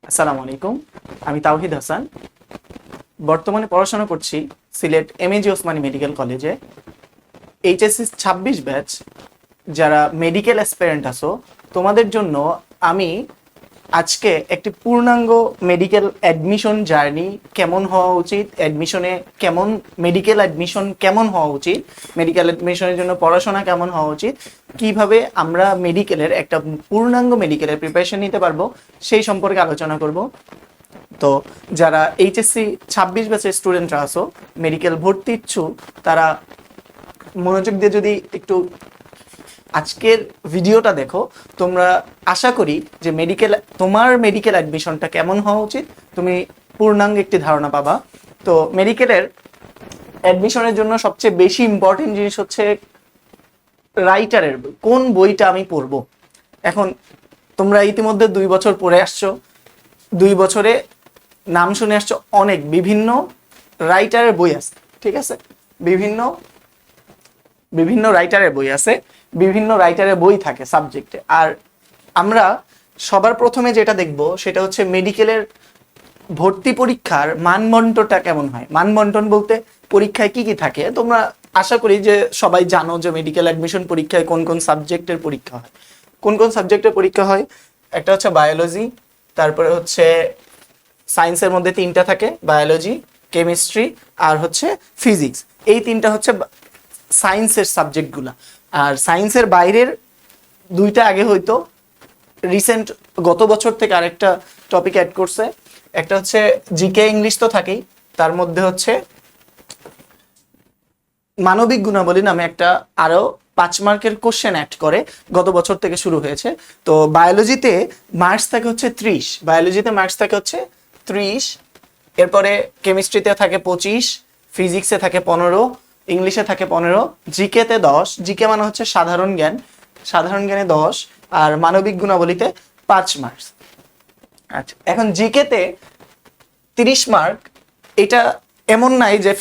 আসসালামু আলাইকুম। আমি তাওহিদ হাসান। বর্তমানে পড়াশোনা করছি সিলেট এমএজি ওসমানী মেডিকেল কলেজে। এইচএসসি 26 ব্যাচ যারা মেডিকেল অ্যাসপিরেন্ট আছো, তোমাদের জন্য আমি আজকে একটি পূর্ণাঙ্গ মেডিকেল অ্যাডমিশন জার্নি কেমন হওয়া উচিত, মেডিকেল অ্যাডমিশন কেমন হওয়া উচিত, মেডিকেল অ্যাডমিশনের জন্য পড়াশোনা কেমন হওয়া উচিত, কিভাবে আমরা মেডিকেলের একটা পূর্ণাঙ্গ মেডিকেলের প্রিপারেশন নিতে পারবো সেই সম্পর্কে আলোচনা করব। তো যারা এইচএসসি 26 ব্যাচের স্টুডেন্টরা আছো, মেডিকেল ভর্তি ইচ্ছুক, তারা মনোযোগ দিয়ে যদি একটু আজকের ভিডিওটা দেখো, তোমরা আশা করি যে তোমার মেডিকেল অ্যাডমিশনটা কেমন হওয়া উচিত তুমি পূর্ণাঙ্গ একটি ধারণা পাবা। তো মেডিকেলের অ্যাডমিশনের জন্য সবচেয়ে বেশি ইম্পর্টেন্ট জিনিস হচ্ছে রাইটারের বই, কোন বইটা আমি পড়বো। এখন তোমরা ইতিমধ্যে 2 বছর পড়ে আসছো, 2 বছরে নাম শুনে আসছো অনেক বিভিন্ন রাইটারের বই আছে, ঠিক আছে? বিভিন্ন বিভিন্ন রাইটারের বই আছে, বিভিন্ন রাইটারের বই থাকে সাবজেক্টে। আর আমরা সবার প্রথমে যেটা দেখব সেটা হচ্ছে মেডিকেলের ভর্তি পরীক্ষার মানবন্টনটা কেমন হয়। মানবন্টন বলতে পরীক্ষায় কি কি থাকে, তোমরা আশা করি যে সবাই জানো যে মেডিকেল অ্যাডমিশন পরীক্ষায় কোন কোন সাবজেক্টের পরীক্ষা হয়। কোন কোন সাবজেক্টের পরীক্ষা হয়? একটা হচ্ছে বায়োলজি, তারপরে হচ্ছে সায়েন্সের মধ্যে 3টা থাকে, বায়োলজি, কেমিস্ট্রি আর হচ্ছে ফিজিক্স। এই 3টা হচ্ছে সায়েন্সের সাবজেক্টগুলা। আর সায়েন্সের বাইরের 2টা আগে হয়তো, রিসেন্ট গত বছর থেকে আরেকটা টপিক অ্যাড করছে। একটা হচ্ছে জিকে, ইংলিশ তো থাকেই, তার মধ্যে হচ্ছে মানবিক গুণাবলী নামে একটা আরো 5 মার্কের কোশ্চেন অ্যাড করে, গত বছর থেকে শুরু হয়েছে। তো বায়োলজিতে মার্কস থাকে হচ্ছে 30, এরপরে কেমিস্ট্রিতে থাকে 25, ফিজিক্সে থাকে 15, ইংলিশে থাকে 15, জিকেতে 10, জিকে মানে হচ্ছে সাধারণ জ্ঞান, সাধারণ জ্ঞানে 10, আর মানবিক গুণাবলীতে 5 মার্কস। আচ্ছা, এখন জিকেতে 30 মার্ক, এটা এমন নাই যে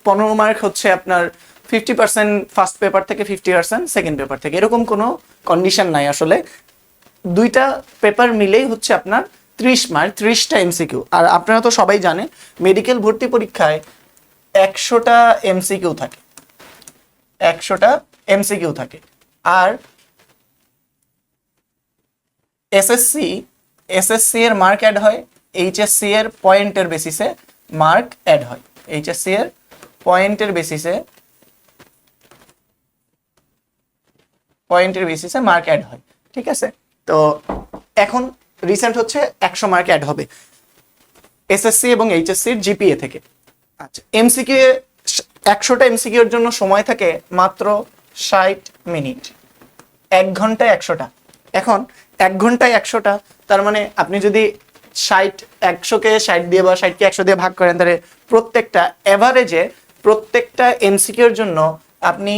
15 মার্ক হচ্ছে আপনার 50% ফার্স্ট পেপার থেকে, 50% সেকেন্ড পেপার থেকে, এরকম কোনো কন্ডিশন নাই আসলে। 2টা পেপার মিলেই হচ্ছে আপনার 30 মার্ক, 30টা এমসিকিউ। আর আপনারা তো সবাই জানেন মেডিকেল ভর্তি পরীক্ষায় 100টা এমসিকিউ থাকে, 100টা এমসিকিউ থাকে। আর এসএসসি এর মার্ক অ্যাড হয়, এইচএসসি এর পয়েন্টের বেসিসে মার্ক অ্যাড হয়, এইচএসসি এর পয়েন্টের বেসিসে মার্ক অ্যাড হয়, ঠিক আছে? তো এখন রিসেন্ট হচ্ছে 100 মার্ক অ্যাড হবে এসএসসি এবং এইচএসসি এর জিপিএ থেকে। আচ্ছা, এমসিকিউ 100টা এমসিকিউ এর জন্য সময় থাকে মাত্র 60 মিনিট, 1 ঘন্টায় 100টা। এখন 1 ঘন্টায় 100টা, তার মানে আপনি যদি 100কে 60 দিয়ে বা 60কে 100 দিয়ে ভাগ করেন, তাহলে প্রত্যেকটা এমসিকিউর জন্য আপনি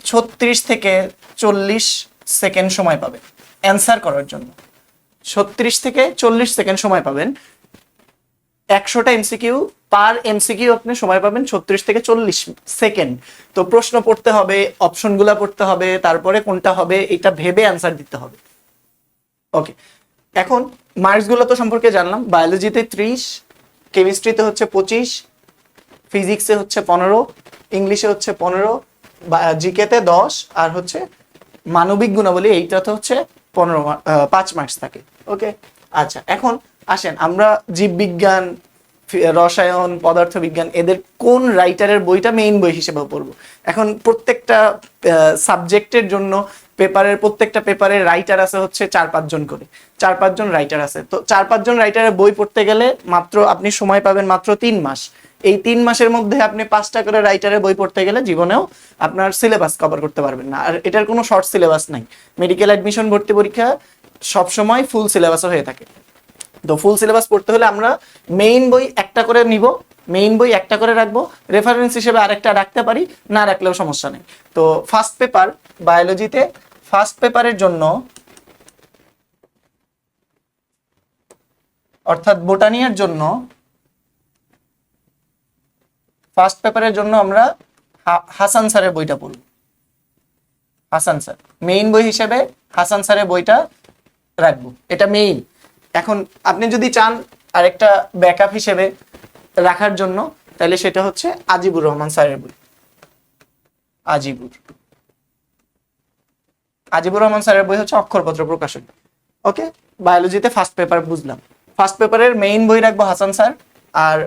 36 থেকে 40 সেকেন্ড সময় পাবেন অ্যান্সার করার জন্য। 36 থেকে 40 সেকেন্ড সময় পাবেন 100টা এমসিকিউ, পার এমসিকিউ আপনি সময় পাবেন 36 থেকে 40 সেকেন্ড। তো প্রশ্ন পড়তে হবে, অপশনগুলা পড়তে হবে, তারপরে কোনটা হবে এটা ভেবে অ্যান্সার দিতে হবে। ওকে, এখন মার্কসগুলো তো সম্পর্কে জানলাম। বায়োলজিতে 30, কেমিস্ট্রিতে হচ্ছে 25, ফিজিক্সে হচ্ছে 15, ইংলিশে হচ্ছে 15, জিকেতে 10, আর হচ্ছে মানবিক গুণাবলী এইটাতে হচ্ছে 5 মার্কস থাকে। ওকে, আচ্ছা, এখন আসেন আমরা জীববিজ্ঞান, রসায়ন, পদার্থবিজ্ঞান এদের কোন রাইটারের বইটা মেইন বই হিসেবে পড়বো। এখন প্রত্যেকটা সাবজেক্টের জন্য প্রত্যেকটা পেপারের রাইটার আছে হচ্ছে 4-5 জন করে, 4-5 জন রাইটার আছে। তো 4-5 জন রাইটারের বই পড়তে গেলে আপনি সময় পাবেন মাত্র 3 মাস। এই 3 মাসের মধ্যে আপনি 5টা করে রাইটারের বই পড়তে গেলে জীবনেও আপনার সিলেবাস কভার করতে পারবেন না। আর এটার কোনো শর্ট সিলেবাস নাই, মেডিকেল অ্যাডমিশন ভর্তি পরীক্ষা সবসময় ফুল সিলেবাসও হয়ে থাকে। তো ফুল সিলেবাস পড়তে হলে আমরা মেইন বই একটা করে নিব, মেইন বই একটা করে রাখবো, রেফারেন্স হিসেবে আরেকটা রাখতে পারি, না রাখলেও সমস্যা নেই। তো ফার্স্ট পেপার বায়োলজিতে, ফার্স্ট পেপারের জন্য অর্থাৎ বোটানির জন্য, ফার্স্ট পেপারের জন্য আমরা হাসান স্যারের বইটা পড়ব। হাসান স্যার মেইন বই হিসেবে হাসান স্যারের বইটা রাখবো, এটা মেইন। এখন আপনি যদি চান আরেকটা ব্যাকআপ হিসেবে রাখার জন্য, তাহলে সেটা হচ্ছে আজিবুর রহমান স্যারের বই। আজিবুর রহমান স্যারের বই হচ্ছে অক্ষরপত্র প্রকাশন। ওকে, বায়োলজিতে ফার্স্ট পেপার বুঝলাম। ফার্স্ট পেপারের মেইন বই রাখবো হাসান স্যার, আর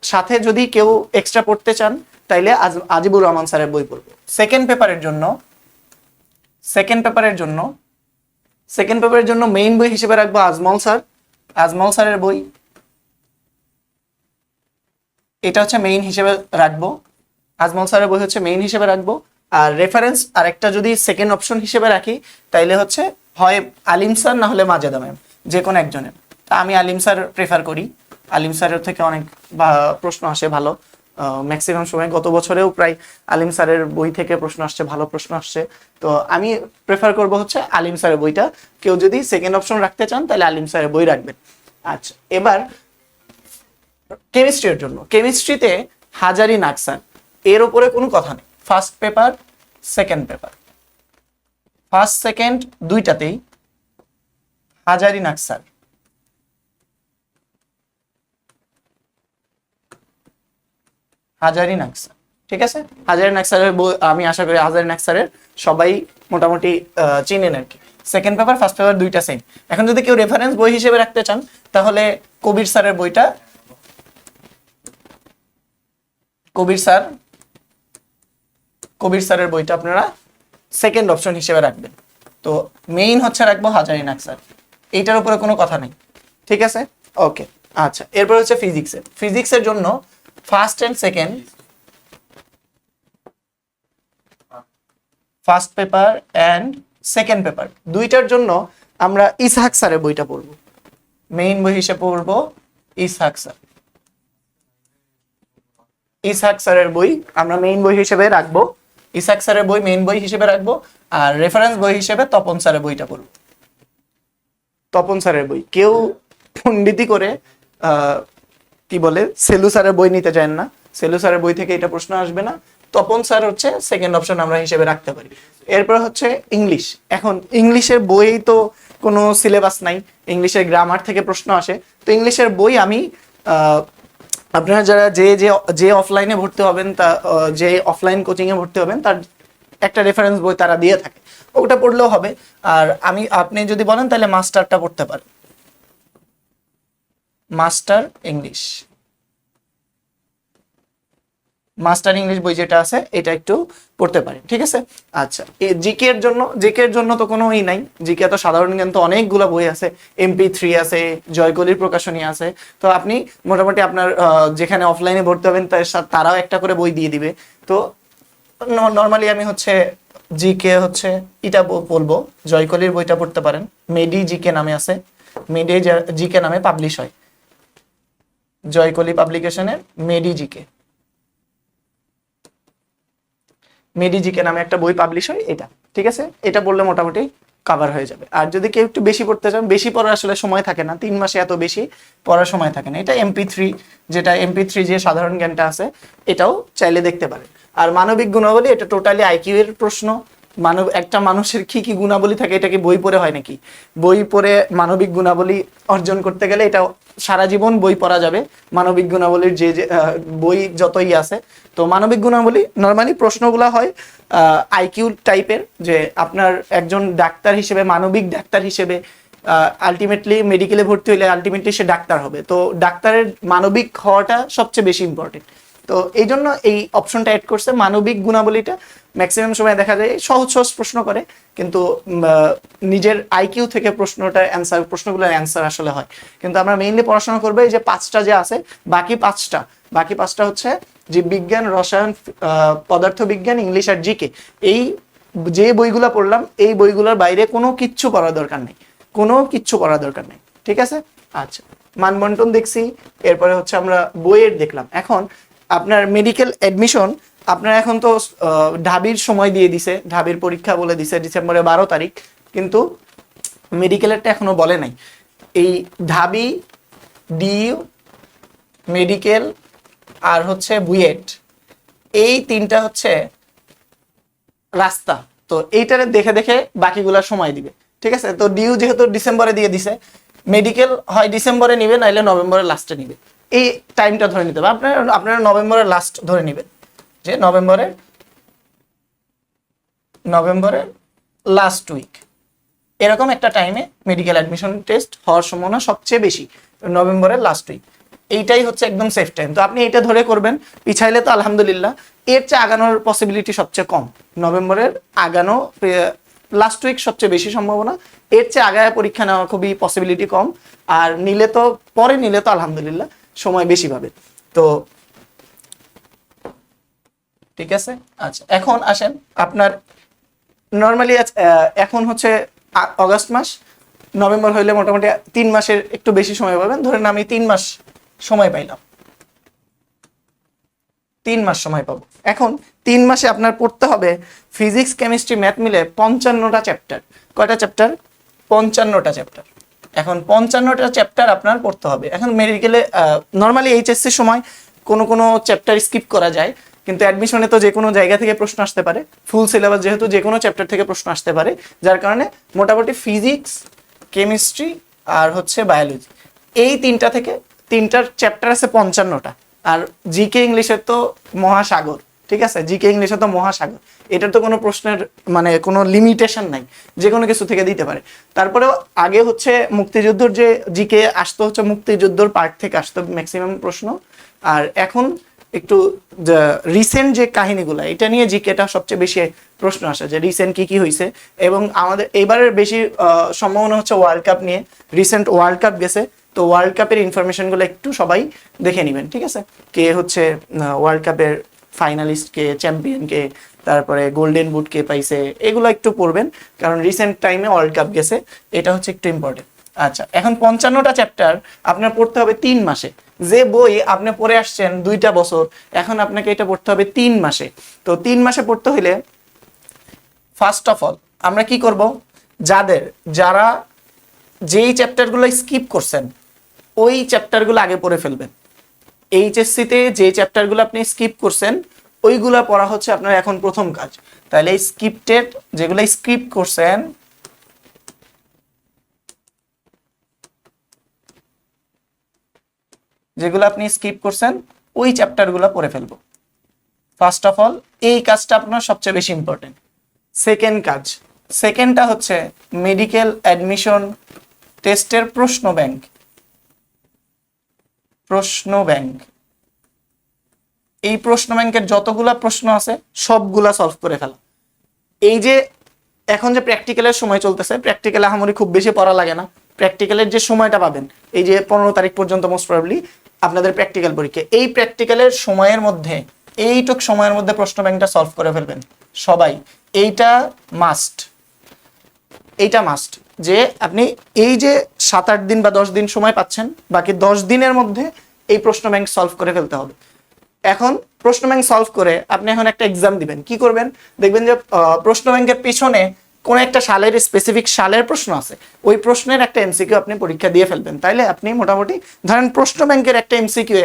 সাথে যদি কেউ এক্সট্রা পড়তে চান তাইলে আজিবুর রহমান স্যারের বই পড়বো। সেকেন্ড পেপারের জন্য মেইন বই হিসেবে রাখবো আজমল স্যারের বই। এটা হচ্ছে মেইন হিসেবে রাখবো, আজমল স্যারের বই হচ্ছে মেইন হিসেবে রাখবো। আর রেফারেন্স আরেকটা যদি সেকেন্ড অপশন হিসেবে রাখি, তাইলে হচ্ছে হয় আলিম স্যার না হলে মাজেদা ম্যাম, যে কোনো একজনের। তা আমি আলিম স্যার প্রেফার করি, আলিম স্যারের থেকে অনেক প্রশ্ন আসে ভালো, ম্যাক্সিমাম সময়। গত বছরেও প্রায় আলিম স্যারের বই থেকে প্রশ্ন আসছে, ভালো প্রশ্ন আসছে। তো আমি প্রেফার করব হচ্ছে আলিম স্যারের বইটা। কেউ যদি সেকেন্ড অপশন রাখতে চান তাহলে আলিম স্যারের বই রাখবেন। আচ্ছা, এবার কেমিস্ট্রির জন্য, কেমিস্ট্রিতে হাজারি নাকসান, এর উপরে কোনো কথা নেই। First paper, second paper, first second দুইটাতেই হাজারি নাকসার। ঠিক আছে, হাজারি নাকসারের বই আমি আশা করি হাজারি নাকসারের সবাই মোটামুটি চিনেন আর কি। সেকেন্ড পেপার ফার্স্ট পেপার দুইটা সেম। এখন যদি কেউ রেফারেন্স বই হিসেবে রাখতে চান তাহলে কবির স্যারের বইটা, কবির স্যারের বইটা আপনারা সেকেন্ড অপশন হিসেবে রাখবেন। তো মেইন হচ্ছে রাখবো হাজারি নাকসার, এইটার উপরে কোনো কথা নেই। ঠিক আছে, ওকে। আচ্ছা, এরপর হচ্ছে ফিজিক্সের জন্য first and second, first paper and second paper দুইটার জন্য আমরা ইসহাক স্যারের বইটা পড়বো। মেইন বই হিসেবে পড়বো ইসহাক স্যারের বই আমরা মেইন বই হিসেবে রাখবো। ইসহাক স্যারের বই মেইন বই হিসেবে রাখবো। আর রেফারেন্স বই হিসেবে তপন স্যারের বইটা পড়বো। তপন স্যারের বই, কেউ পণ্ডিতি করে কি বলে সেলু স্যারের বই নিতে চান না, সেলু স্যারের বই থেকে এটা প্রশ্ন আসবে না। তপন স্যার হচ্ছে সেকেন্ড অপশন আমরা হিসেবে রাখতে পারি। এরপর হচ্ছে ইংলিশ। এখন ইংলিশের বই তো কোনো সিলেবাস নাই, ইংলিশের গ্রামার থেকে প্রশ্ন আসে। তো ইংলিশের বই আমি আপনারা যারা যে অফলাইনে ভর্তি হবেন, তা যে অফলাইন কোচিং এ ভর্তি হবেন, তার একটা রেফারেন্স বই তারা দিয়ে থাকে, ওটা পড়লেও হবে। আর আপনি যদি বলেন তাহলে মাস্টারটা পড়তে পারেন, মাস্টার ইংলিশ বই যেটা আছে এটা একটু পড়তে পারেন। ঠিক আছে, আচ্ছা। জিকে এর জন্য তো কোনো নাই, জিকে তো সাধারণ জ্ঞান তো অনেকগুলো বই আছে, MP3 আছে, জয়কলির প্রকাশনী আছে। তো আপনি মোটামুটি আপনার যেখানে অফলাইনে ভর্তি হবেন তারাও একটা করে বই দিয়ে দিবে। তো নর্মালি আমি হচ্ছে জিকে হচ্ছে এটা বলবো, জয়কলির বইটা পড়তে পারেন। মেডি জিকে নামে আছে, মেডি জিকে নামে পাবলিশ হয়, জয়কলি পাবলিকেশনের মেডি জিকে নামে একটা বই পাবলিশ হয়, এটা। ঠিক আছে, এটা পড়লে মোটামুটি কভার হয়ে যাবে। আর যদি কেউ একটু বেশি পড়তে চান, বেশি পড়ার আসলে সময় থাকে না, 3 মাসে এত বেশি পড়ার সময় থাকে না, এটা MP3 যে সাধারণ জ্ঞানটা আছে এটাও চাইলে দেখতে পারেন। আর মানবিক গুণাবলী, এটা টোটালি আইকিউ এর প্রশ্ন। একটা মানুষের কি কি গুণাবলী থাকে এটা কি বই পড়ে হয় নাকি? বই পড়ে মানবিক গুণাবলী অর্জন করতে গেলে এটা সারা জীবন বই পড়া যাবে। মানবিক গুণাবলীর যে বই যতই আছে, তো মানবিক গুণাবলী নর্মালি প্রশ্নগুলা হয় আইকিউ টাইপের, যে আপনার একজন ডাক্তার হিসেবে, মানবিক ডাক্তার হিসেবে আলটিমেটলি মেডিকেলে ভর্তি হলে আলটিমেটলি সে ডাক্তার হবে। তো ডাক্তারের মানবিক হওয়াটা সবচেয়ে বেশি ইম্পর্টেন্ট। তো এই জন্য এই অপশনটা অ্যাড করছে। মানবিক গুণাবলীটা ম্যাক্সিমাম সময় দেখা যায় সহজ প্রশ্ন করে, কিন্তু নিজের আইকিউ থেকে প্রশ্নগুলোর অ্যান্সার আসলে হয়। কিন্তু আমরা মেইনলি পড়াশোনা করবো এই যে 5টা যে আছে, বাকি পাঁচটা হচ্ছে জীববিজ্ঞান, রসায়ন, পদার্থবিজ্ঞান, ইংলিশ আর জিকে। এই যে বইগুলো পড়লাম, এই বইগুলোর বাইরে কোনো কিচ্ছু পড়ার দরকার নেই। ঠিক আছে, আচ্ছা। মানবন্টন দেখছি, এরপরে হচ্ছে আমরা বইয়ের দেখলাম। এখন আপনার মেডিকেল অ্যাডমিশন, আপনার এখন তো ঢাবির সময় দিয়ে দিছে, ঢাবির পরীক্ষা বলে দিছে ডিসেম্বরের 12 তারিখ, কিন্তু মেডিকেলেরটা এখনো বলে নাই। এই ঢাবি, ডিইউ, মেডিকেল আর হচ্ছে বুয়েট, এই 3টা হচ্ছে রাস্তা। তো এইটারে দেখে বাকিগুলা সময় দিবে। ঠিক আছে, তো ডিইউ যেহেতু ডিসেম্বরে দিয়ে দিছে, মেডিকেল হয় ডিসেম্বরে নিবে, নাইলে নভেম্বরের লাস্টে নিবে। এই টাইমটা ধরে নিতে হবে। আপনারা নভেম্বরের লাস্ট ধরে নেবেন, যে নভেম্বরের লাস্ট উইক, এরকম একটা টাইমে মেডিকেল অ্যাডমিশন টেস্ট হওয়ার সম্ভাবনা সবচেয়ে বেশি, নভেম্বরের লাস্ট উইক। এইটাই হচ্ছে একদম সেফ টাইম। তো আপনি এইটা ধরে করবেন, পিছাইলে তো আলহামদুলিল্লাহ। এর চেয়ে আগানোর পসিবিলিটি সবচেয়ে কম, নভেম্বরের আগানো লাস্ট উইক সবচেয়ে বেশি সম্ভাবনা, এর চেয়ে আগায় পরীক্ষা নেওয়া খুবই পসিবিলিটি কম। আর নিলে তো পরে নিলে তো আলহামদুলিল্লাহ সময় বেশি পাবে। তো ঠিক আছে। আচ্ছা, এখন আসেন আপনার নর্মালি এখন হচ্ছে অগাস্ট মাস, নভেম্বর হইলে মোটামুটি 3 মাসের একটু বেশি সময় পাবেন। ধরেন আমি 3 মাস সময় পাইলাম, 3 মাস সময় পাবো। এখন 3 মাসে আপনার পড়তে হবে ফিজিক্স, কেমিস্ট্রি, ম্যাথ মিলে 55টা চ্যাপ্টার। কয়টা চ্যাপ্টার? 55টা চ্যাপ্টার। এখন 55টা চ্যাপ্টার আপনার পড়তে হবে। এখন মেডিকেলে নর্মালি এইচএসসির সময় কোনো চ্যাপ্টার স্কিপ করা যায়, কিন্তু অ্যাডমিশনে তো যে কোনো জায়গা থেকে প্রশ্ন আসতে পারে, ফুল সিলেবাস যেহেতু যে কোনো চ্যাপ্টার থেকে প্রশ্ন আসতে পারে, যার কারণে মোটামুটি ফিজিক্স, কেমিস্ট্রি আর হচ্ছে বায়োলজি, এই তিনটার চ্যাপ্টার আছে 55টা। আর জিকে ইংলিশের তো মহাসাগর, ঠিক আছে, জিকে ইংলিশে তো মহাসাগর, এটার তো কোনো প্রশ্নের মানে কোনো লিমিটেশন নাই, যে কোনো কিছু থেকে দিতে পারে। তারপরেও আগে হচ্ছে মুক্তিযুদ্ধর যে জিকে আসতো, হচ্ছে মুক্তিযুদ্ধর পার্ট থেকে আসতো ম্যাক্সিমাম প্রশ্ন। আর এখন একটু রিসেন্ট যে কাহিনীগুলো, এটা নিয়ে জিকেটা সবচেয়ে বেশি প্রশ্ন আসে, যে রিসেন্ট কি কি হয়েছে। এবং আমাদের এবারের বেশি সম্ভাবনা হচ্ছে ওয়ার্ল্ড কাপ নিয়ে, রিসেন্ট ওয়ার্ল্ড কাপ গেছে, তো ওয়ার্ল্ড কাপের ইনফরমেশনগুলো একটু সবাই দেখে নেবেন, ঠিক আছে। কে হচ্ছে ওয়ার্ল্ড কাপের ফাইনালিস্ট, কে চ্যাম্পিয়ন, কে তারপরে গোল্ডেন বুট কে পাইছে, এগুলো একটু পড়বেন, কারণ রিসেন্ট টাইমে ওয়ার্ল্ড কাপ গেছে, এটা হচ্ছে একটু ইম্পর্টেন্ট। আচ্ছা, এখন 55টা চ্যাপ্টার আপনার পড়তে হবে 3 মাসে। যে বই আপনি পড়ে আসছেন 2টা বছর, এখন আপনাকে এটা পড়তে হবে 3 মাসে। তো 3 মাসে পড়তে হইলে ফার্স্ট অফ অল আমরা কি করব, যারা যেই চ্যাপ্টারগুলো স্কিপ করছেন ওই চ্যাপ্টারগুলো আগে পড়ে ফেলবেন। এইচএসসিতে যে চ্যাপ্টারগুলো আপনি স্কিপ করছেন ওইগুলা পড়া হচ্ছে আপনার এখন প্রথম কাজ। তাহলে যেগুলো স্কিপ করছেন যেগুলো আপনি স্কিপ করছেন ওই চ্যাপ্টারগুলো পড়ে ফেলবো ফার্স্ট অফ অল। এই কাজটা আপনার সবচেয়ে বেশি ইম্পর্টেন্ট। সেকেন্ডটা হচ্ছে মেডিকেল অ্যাডমিশন টেস্টের প্রশ্ন ব্যাংক। এই প্রশ্ন ব্যাংকের যতগুলা প্রশ্ন আছে সবগুলা সলভ করে ফেলা। এই যে এখন যে প্র্যাকটিক্যালের সময় চলতেছে, প্র্যাকটিক্যালে আহামরি খুব বেশি পড়া লাগে না। প্র্যাকটিক্যালের যে সময়টা পাবেন, এই যে 15 তারিখ পর্যন্ত মোস্ট প্রবাবলি আপনাদের প্র্যাকটিক্যাল পরীক্ষা, এই প্র্যাকটিক্যালের সময়ের মধ্যে এইটুক সময়ের মধ্যে প্রশ্ন ব্যাংকটা সলভ করে ফেলবেন সবাই। এইটা মাস্ট যে আপনি এই যে 7-8 দিন বা 10 দিন সময় পাচ্ছেন, বাকি 10 দিনের মধ্যে এই প্রশ্ন ব্যাংক সলভ করে ফেলতে হবে। এখন প্রশ্ন ব্যাংক সলভ করে আপনি এখন একটা এক্সাম দিবেন, কি করবেন, দেখবেন যে প্রশ্ন ব্যাংকের পিছনে কোন একটা সালের স্পেসিফিক সালের প্রশ্ন আছে, ওই প্রশ্নের একটা এমসিকিউ আপনি পরীক্ষা দিয়ে ফেলবেন। তাইলে আপনি মোটামুটি ধরেন প্রশ্ন ব্যাংকের একটা এমসিকিউ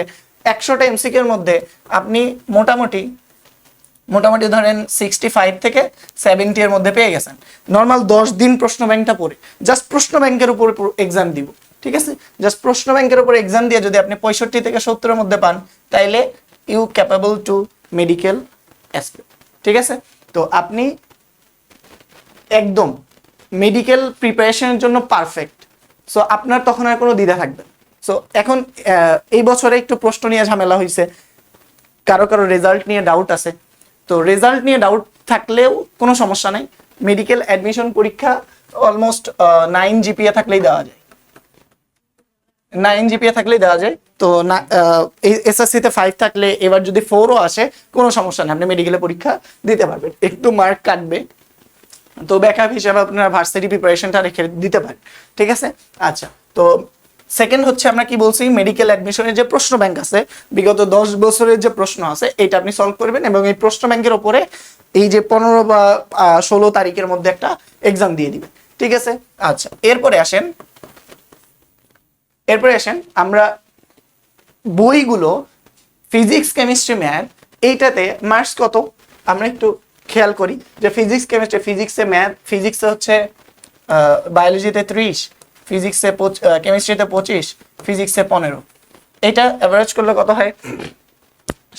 100টা এমসিকিউর মধ্যে আপনি মোটামুটি ধরেন 65 থেকে 70 এর মধ্যে পেয়ে গেছেন। নর্মাল 10 দিন প্রশ্ন ব্যাংকটা পড়ে জাস্ট প্রশ্ন ব্যাংকের উপর এক্সাম দিব, ঠিক আছে, জাস্ট প্রশ্ন ব্যাংকের উপর এক্সাম দিয়ে যদি আপনি 65 থেকে 70 এর মধ্যে পান, তাইলে you capable to medical aspirant, ঠিক আছে। তো আপনি একদম মেডিকেল প্রিপারেশনের জন্য পারফেক্ট। সো আপনার তখন আর কোনো দ্বিধা থাকবে। সো এখন এই বছরে একটু প্রশ্ন নিয়ে ঝামেলা হয়েছে, কারো রেজাল্ট নিয়ে ডাউট আছে। তো রেজাল্ট নিয়ে ডাউট থাকলেও কোনো সমস্যা নাই, মেডিকেল অ্যাডমিশন পরীক্ষা অলমোস্ট 9 জিপিএ থাকলেই দেওয়া যায়। তো এসএসসিতে 5 থাকলে এবার যদি 4ও আসে কোনো সমস্যা নেই, আপনি মেডিকেলে পরীক্ষা দিতে পারবেন। একটু মার্ক কাটবে, তো ব্যাকআপ হিসেবে আপনার ভার্সিটি প্রিপারেশনটা রেখে দিতে পারেন, ঠিক আছে। আচ্ছা, তো সেকেন্ড হচ্ছে আমরা কি বলছি, মেডিকেল অ্যাডমিশনের যে প্রশ্ন ব্যাংক আছে, বিগত 10 বছরের যে প্রশ্ন আছে, এটা আপনি সলভ করবেন এবং এই প্রশ্ন ব্যাংকের উপরে এই যে 15 বা 16 তারিখের মধ্যে একটা এক্সাম দিয়ে দিবেন, ঠিক আছে। আচ্ছা, এরপরে আসেন আমরা বইগুলো ফিজিক্স, কেমিস্ট্রি, ম্যাথ, এইটাতে মার্কস কত আমরা একটু খেয়াল করি। যে ফিজিক্সে ম্যাথ, ফিজিক্সে হচ্ছে বায়োলজিতে 30, ফিজিক্সে কেমিস্ট্রিতে 25, ফিজিক্সে 15। এটা অ্যাভারেজ করলে কত হয়?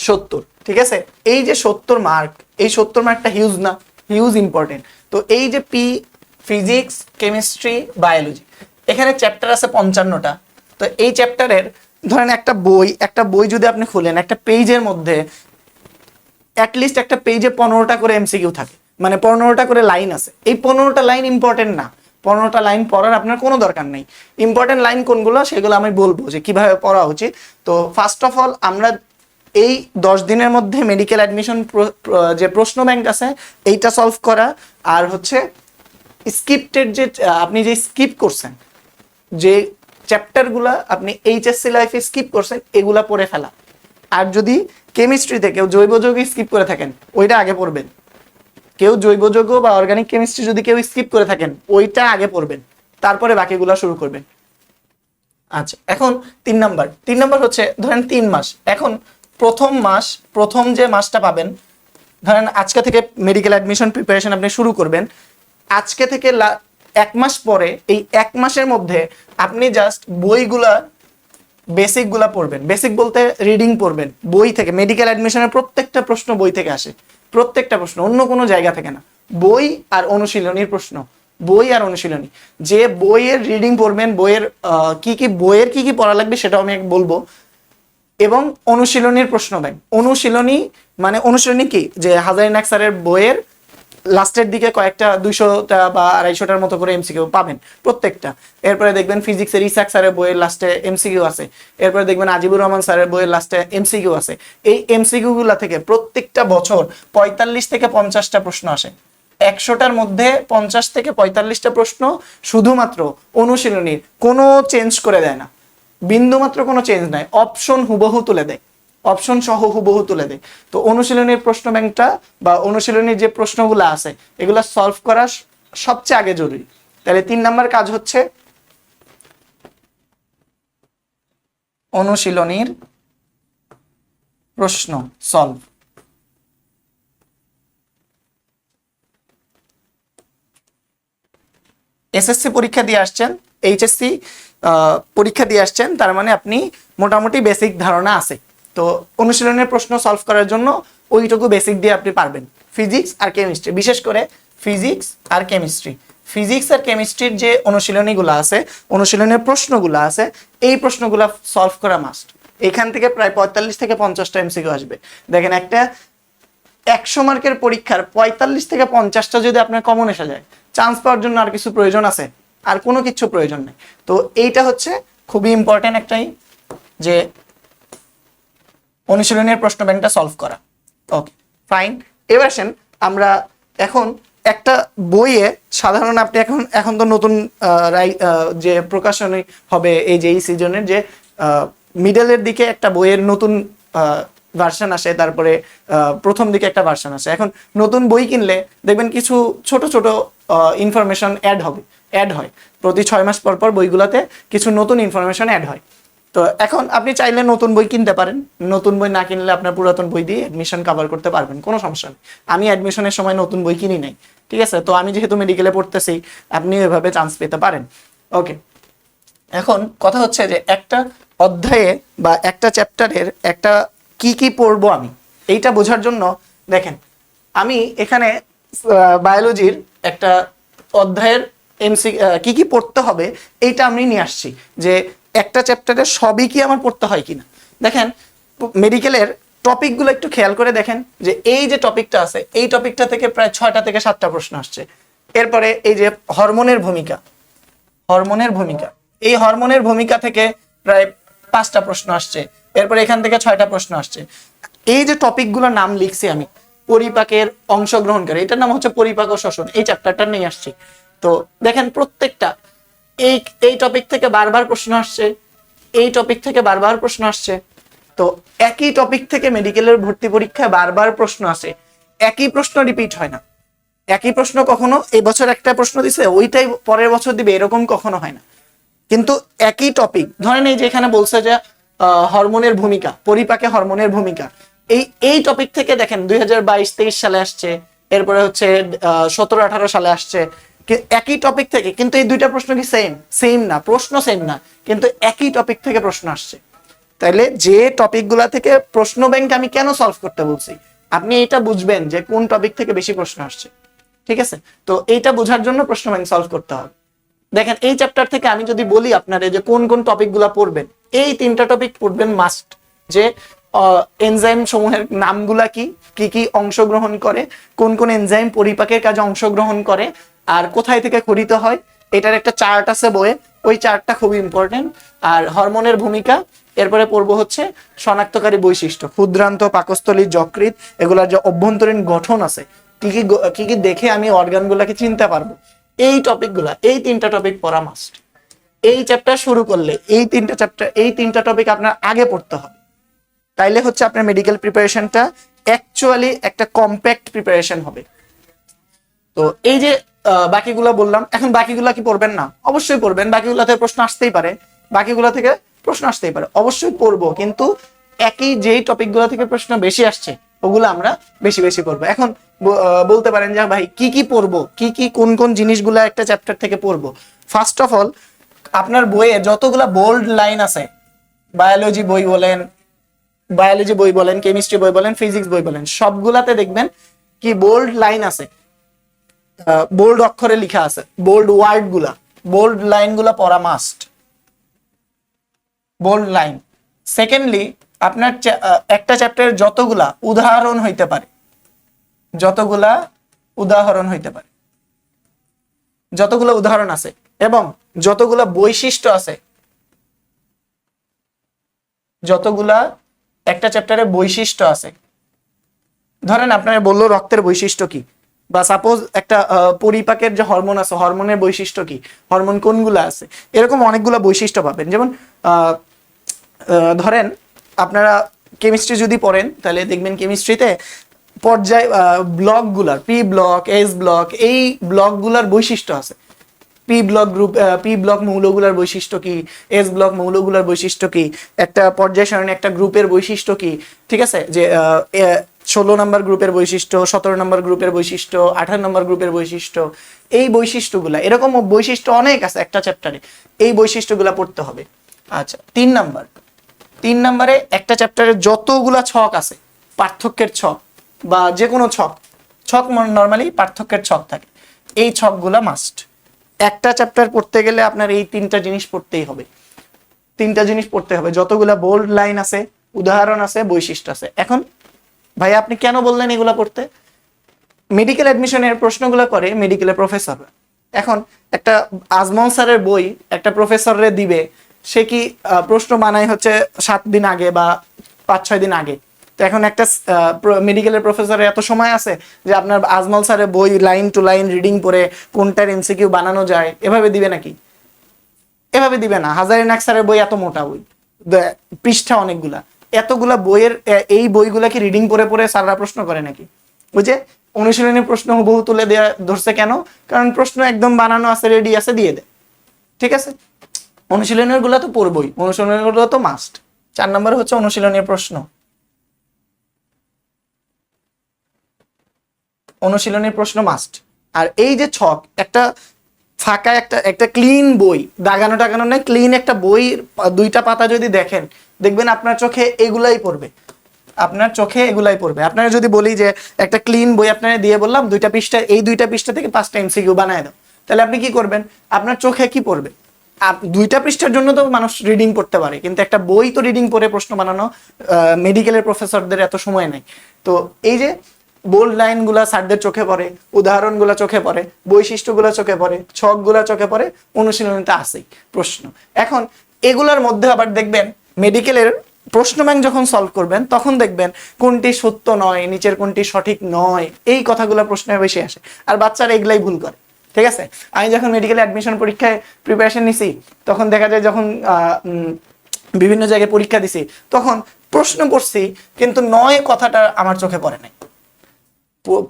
70। ঠিক আছে, এই যে 70 মার্ক, এই 70 মার্কটা হিউজ না? Huge important. তো এই যে পি, ফিজিক্স, কেমিস্ট্রি, বায়োলজি, এখানে চ্যাপ্টার আছে 55টা। তো এই চ্যাপ্টারের ধরেন একটা বই যদি আপনি খুলেন, একটা পেজের মধ্যে অ্যাটলিস্ট একটা পেজে 15টা করে এমসিকিউ থাকে, মানে 15টা করে লাইন আছে। এই 15টা লাইন ইম্পর্টেন্ট না, 15টা লাইন পড়ার আপনার কোনো দরকার নেই। ইম্পর্টেন্ট লাইন কোনগুলো সেগুলো আমি বলবো যে কিভাবে পড়া উচিত। তো ফার্স্ট অফ অল আমরা এই 10 দিনের মধ্যে মেডিকেল অ্যাডমিশন যে প্রশ্ন ব্যাংক আছে এইটা সলভ করা, আর হচ্ছে স্কিপ্টেড যে আপনি যে স্কিপ করছেন, যে চ্যাপ্টারগুলা আপনি এইচএসসি লাইফে স্কিপ করছেন, এগুলা পড়ে ফেলা। আর যদি কেমিস্ট্রিতে কেউ জৈব যৌগ স্কিপ করে থাকেন, ওইটা আগে পড়বেন। কেউ জৈব যৌগ বা অর্গানিক কেমিস্ট্রি যদি কেউ স্কিপ করে থাকেন, ওইটা আগে পড়বেন, তারপরে বাকিগুলো শুরু করবেন। আচ্ছা, এখন 3 নাম্বার হচ্ছে ধরেন 3 মাস। এখন প্রথম যে মাসটা পাবেন, ধরেন আজকে থেকে মেডিকেল অ্যাডমিশন প্রিপারেশন আপনি শুরু করবেন। আজকে থেকে 1 মাস পরে, এই 1 মাসের মধ্যে আপনি জাস্ট বইগুলা বেসিকগুলা পড়বেন। বেসিক বলতে রিডিং পড়বেন বই থেকে। মেডিকেল অ্যাডমিশনের প্রত্যেকটা প্রশ্ন বই থেকে আসে, প্রত্যেকটা প্রশ্ন, অন্য কোনো জায়গা থেকে না। বই আর অনুশীলনীর প্রশ্ন, বই আর অনুশীলনী। যে বইয়ের রিডিং পড়বেন, বইয়ের কি কি পড়া লাগবে সেটাও আমি বলবো। এবং অনুশীলনীর প্রশ্ন ব্যাংক। অনুশীলনী মানে অনুশীলনী কি, যে হাজারিনাক স্যারের বইয়ের লাস্টের দিকে কয়েকটা 200টা বা 250টার মতো করে এমসিকিউ পাবেন প্রত্যেকটা। এরপরে দেখবেন ফিজিক্সের ইসাক স্যারের বইয়ের লাস্টে এমসিকিউ আছে। এরপরে দেখবেন আজিবুর রহমান স্যারের বইয়ের লাস্টে এমসিকিউ আছে। এই এমসিকিউ গুলা থেকে প্রত্যেকটা বছর 45 থেকে 50টা প্রশ্ন আসে। 100টার মধ্যে 50 থেকে 45টা প্রশ্ন শুধুমাত্র অনুশীলনীর, কোনো চেঞ্জ করে দেয় না, বিন্দুমাত্র কোনো চেঞ্জ নাই, অপশন হুবহু তুলে দেয়, অপশন সহ হুবহু তুলে দেয়। তো অনুশীলনীর প্রশ্ন ব্যাংকটা বা অনুশীলনীর যে প্রশ্নগুলো আছে এগুলা সলভ করা সবচেয়ে আগে জরুরি। তাহলে 3 নাম্বার কাজ হচ্ছে অনুশীলনীর প্রশ্ন সলভ। এসএসসি পরীক্ষা দিয়ে আসছেন, এইচএসসি পরীক্ষা দিয়ে আসছেন, তার মানে আপনি মোটামুটি বেসিক ধারণা আছে। তো অনুশীলনের প্রশ্ন সলভ করার জন্য ওইটুকু বেসিক দিয়ে আপনি পারবেন। ফিজিক্স আর কেমিস্ট্রি, বিশেষ করে ফিজিক্স আর কেমিস্ট্রি, ফিজিক্স আর কেমিস্ট্রির যে অনুশীলনীগুলো আছে, অনুশীলনের প্রশ্নগুলো আছে, এই প্রশ্নগুলো সলভ করা মাস্ট। এখান থেকে প্রায় 45 থেকে 50টা এমসিকিউ আসবে। দেখেন, একটা 100 মার্কের পরীক্ষার 45 থেকে 50টা যদি আপনার কমন এসে যায়, চান্স পাওয়ার জন্য আর কিছু প্রয়োজন আছে? আর কোনো কিছু প্রয়োজন নেই। তো এইটা হচ্ছে খুবই ইম্পর্টেন্ট একটাই, যে অনুশীলনের প্রশ্ন ব্যাংকটা সলভ করা। ওকে, ফাইন। এবার আসেন আমরা এখন একটা বইয়ে সাধারণ আপনি এখন তো নতুন যে প্রকাশনী হবে এই যে এই সিজনের, যে মিডলের দিকে একটা বইয়ের নতুন ভার্সন আসে, তারপরে প্রথম দিকে একটা ভার্সন আসে। এখন নতুন বই কিনলে দেখবেন কিছু ছোট ছোট ইনফরমেশন অ্যাড হয় প্রতি 6 মাস পর পর বইগুলোতে কিছু নতুন ইনফরমেশন অ্যাড হয়। তো এখন আপনি চাইলে নতুন বই কিনতে পারেন, নতুন বই না কিনলে আপনার পুরাতন বই দিয়ে অ্যাডমিশন কভার করতে পারবেন, কোনো সমস্যা নেই। আমি অ্যাডমিশনের সময় নতুন বই কিনি নাই, ঠিক আছে? তো আমি যেহেতু মেডিকেলে পড়তেছি, আপনি এভাবে চান্স পেতে পারেন। ওকে, এখন কথা হচ্ছে যে একটা অধ্যায়ে বা একটা চ্যাপ্টারের একটা কি পড়বো আমি, এইটা বোঝার জন্য দেখেন আমি এখানে বায়োলজির একটা অধ্যায়ের কি পড়তে হবে এইটা আমি নিয়ে আসছি, যে একটা চ্যাপ্টারে সবই কি আমার পড়তে হয় কিনা। দেখেন মেডিকেলের টপিকগুলো একটু খেয়াল করে দেখেন, যে এই যে টপিকটা আছে এই টপিকটা থেকে প্রায় 6টা থেকে 7টা প্রশ্ন আসছে। এরপরে এই যে হরমোনের ভূমিকা, এই হরমোনের ভূমিকা থেকে প্রায় 5টা প্রশ্ন আসছে। এরপরে এখান থেকে 6টা প্রশ্ন আসছে। এই যে টপিকগুলোর নাম লিখছি আমি, পরিপাকের অংশগ্রহণকারী, এটার নাম হচ্ছে পরিপাক ও শ্বসন, এই চ্যাপ্টারটা নিয়ে আসছি। তো দেখেন প্রত্যেকটা এই টপিক থেকে বারবার প্রশ্ন আসছে, এই টপিক থেকে বারবার প্রশ্ন আসছে। তো একই টপিক থেকে মেডিকেলের ভর্তি পরীক্ষায় বারবার প্রশ্ন আসে, একই প্রশ্ন রিপিট হয় না। একই প্রশ্ন কখনো এই বছর একটা প্রশ্ন দিছে ওইটাই পরের বছর দিবে, এরকম কখনো হয় না। কিন্তু একই টপিক, ধরেন এই যে এখানে বলছে যে হরমোনের ভূমিকা, পরিপাকে হরমোনের ভূমিকা, এই টপিক থেকে দেখেন 2022-23 সালে আসছে, এরপরে হচ্ছে 17-18 সালে আসছে, একই টপিক থেকে, কিন্তু এই দুইটা প্রশ্ন কি সেম না, প্রশ্ন সেম না, কিন্তু একই টপিক থেকে প্রশ্ন আসছে। তাইলে যে টপিকগুলা থেকে প্রশ্ন ব্যাংক আমি কেন সলভ করতে বলছি, আপনি এটা বুঝবেন যে কোন টপিক থেকে বেশি প্রশ্ন আসছে। ঠিক আছে, তো এইটা বোঝার জন্য প্রশ্ন ব্যাংক সলভ করতে হবে। দেখেন এই চ্যাপ্টার থেকে আমি যদি বলি আপনারে যে কোন কোন টপিকগুলা পড়বেন, এই 3টা টপিক পড়বেন মাস্ট। যে এনজাইম সমূহের নামগুলা কি কি কি অংশগ্রহণ করে, কোন কোন এনজাইম পরিপাকের কাজে অংশগ্রহণ করে, আর কোথায় থেকে খরিত হয়, এটার একটা চার্ট আছে বইয়ে, ওই চার্টটা খুবই ইম্পর্টেন্ট। আর হরমোনের ভূমিকা, এরপরে পড়বো হচ্ছে শনাক্তকারী বৈশিষ্ট্য, ক্ষুদ্রান্ত, পাকস্থলী, যকৃৎ, এগুলার যে অভ্যন্তরীণ গঠন আছে, কি কি দেখে আমি অর্গানগুলাকে চিনতে পারবো, এই টপিকগুলা, এই 3টা টপিক পড়া মাস্ট। এই চ্যাপ্টার শুরু করলে এই 3টা টপিক আপনার আগে পড়তে হবে, তাইলে হচ্ছে আপনার মেডিকেল প্রিপারেশনটা অ্যাকচুয়ালি একটা কম্প্যাক্ট প্রিপারেশন হবে। তো এই যে বাকিগুলা বললাম, এখন বাকিগুলা কি পড়বেন না? অবশ্যই পড়বেন, বাকিগুলা থেকে প্রশ্ন আসতেই পারে, অবশ্যই পড়বো, কিন্তু একই যেই টপিকগুলো থেকে প্রশ্ন বেশি আসছে ওগুলো আমরা বেশি বেশি পড়বো। এখন বলতে পারেন যে ভাই কি কি পড়বো, কি কোন কোন জিনিসগুলো একটা চ্যাপ্টার থেকে পড়বো। ফার্স্ট অফ অল, আপনার বইয়ে যতগুলা বোল্ড লাইন আছে, বায়োলজি বই বলেন, কেমিস্ট্রি বই বলেন, ফিজিক্স বই বলেন, সবগুলাতে দেখবেন কি বোল্ড লাইন আছে, বোল্ড অক্ষরে লেখা আছে, বোল্ড লাইন গুলা পড়া মাস্ট, বোল্ড লাইন। সেকেন্ডলি, আপনার একটা চ্যাপ্টারের যতগুলা উদাহরণ হইতে পারে, যতগুলা উদাহরণ আছে এবং যতগুলা বৈশিষ্ট্য আছে, একটা চ্যাপ্টারে বৈশিষ্ট্য আছে, ধরেন আপনার বললো রক্তের বৈশিষ্ট্য কি, বা সাপোজ একটা পরিপাকের যে হরমোন আছে, হরমোনের বৈশিষ্ট্য কি, হরমোন কোনগুলা আছে, এরকম অনেকগুলা বৈশিষ্ট্য পাবেন। যেমন ধরেন আপনারা কেমিস্ট্রি যদি পড়েন, তাহলে দেখবেন কেমিস্ট্রিতে পর্যায় ব্লকগুলার, পি ব্লক, এস ব্লক, এই ব্লকগুলার বৈশিষ্ট্য আছে। পি ব্লক মৌলগুলার বৈশিষ্ট্য কি, এস ব্লক মৌলগুলার বৈশিষ্ট্য কি, একটা পর্যায় সারণী একটা গ্রুপের বৈশিষ্ট্য কি, ঠিক আছে, যে 16 নম্বর গ্রুপের বৈশিষ্ট্য, 17 নম্বর গ্রুপের বৈশিষ্ট্য, 18 নম্বর গ্রুপের বৈশিষ্ট্য, এই বৈশিষ্ট্যগুলা, এরকম বৈশিষ্ট্য অনেক আছে একটা চ্যাপ্টারে, এই বৈশিষ্ট্যগুলা পড়তে হবে। আচ্ছা, 3 নম্বরে একটা চ্যাপ্টারে যতগুলা ছক আছে, পার্থক্যের ছক বা যে কোনো ছক নর্মালি পার্থক্যের ছক থাকে, এই ছকগুলা মাস্ট। একটা চ্যাপ্টার পড়তে গেলে আপনার এই 3টা জিনিস পড়তেই হবে, যতগুলা বোল্ড লাইন আছে, উদাহরণ আছে, বৈশিষ্ট্য আছে। এখন ভাই আপনি কেন বললেন এগুলা পড়তে? মেডিকেল অ্যাডমিশনের প্রশ্নগুলো করে মেডিকেলের প্রফেসর। এখন একটা আজমল স্যারের বই একটা প্রফেসরে দিবে, সে কি প্রশ্ন বানায় হচ্ছে 7 দিন আগে বা 5-6 দিন আগে। তো এখন একটা মেডিকেলের প্রফেসরের এত সময় আছে যে আপনার আজমল স্যারের বই লাইন টু লাইন রিডিং করে কোনটার এমসিকিউ বানানো যায় এভাবে দিবে নাকি? এভাবে দিবে না। হাজারিনাক স্যারের বই এত মোটা বই, পৃষ্ঠা অনেকগুলা, এতগুলা বইয়ের এই বইগুলা কি রিডিং পড়ে পড়ে স্যাররা প্রশ্ন করে নাকি? ওই যে অনুশীলনী প্রশ্ন হুবহু তুলে দেওয়া ধরছে কেন? কারণ প্রশ্ন একদম বানানো আছে, রেডি আছে, দিয়ে দেয়। ঠিক আছে, অনুশীলনের গুলা তো পড়বই, অনুশীলনের গুলো তো মাস্ট। 4 নম্বরে হচ্ছে অনুশীলনের প্রশ্ন। অনুশীলনের প্রশ্ন মাস্ট। আর এই যে ছক, একটা ফাঁকা একটা ক্লিন বই, দাগানো টাগানো নয়, ক্লিন একটা বই 2টা পাতা যদি দেখেন, দেখবেন আপনার চোখে এগুলাই পড়বে, আপনারা যদি বলি যে একটা ক্লিন বই আপনারা দিয়ে বললাম 2টা পৃষ্ঠা, এই 2টা পৃষ্ঠা থেকে 5টা এমসিকিউ বানায় দাও, তাহলে আপনি কি করবেন? আপনার চোখে কি পড়বে? 2টা পৃষ্ঠার জন্য তো মানুষ রিডিং পড়তে পারে, কিন্তু একটা বই তো রিডিং পড়ে প্রশ্ন বানানো মেডিকেলের প্রফেসরদের এত সময় নেই। তো এই যে বোল্ড লাইন গুলা স্যারদের চোখে পড়ে, উদাহরণ গুলা চোখে পড়ে, বৈশিষ্ট্যগুলা চোখে পড়ে, ছক গুলা চোখে পড়ে, অনুশীলনীতে আসেই প্রশ্ন। এখন এগুলার মধ্যে আবার দেখবেন মেডিকেলের প্রশ্ন ব্যাংক যখন সলভ করবেন তখন দেখবেন কোনটি সত্য নয়, নিচের কোনটি সঠিক নয়, এই কথাগুলো প্রশ্নে বেশি আসে, আর বাচ্চারা এগুলাই ভুল করে। ঠিক আছে, আমি যখন মেডিকেল অ্যাডমিশন পরীক্ষায় প্রিপারেশন নিছি, তখন দেখা যায় যখন বিভিন্ন জায়গায় পরীক্ষা দিছি, তখন প্রশ্ন পড়ছি কিন্তু 9 কথাটা আমার চোখে পড়ে নাই।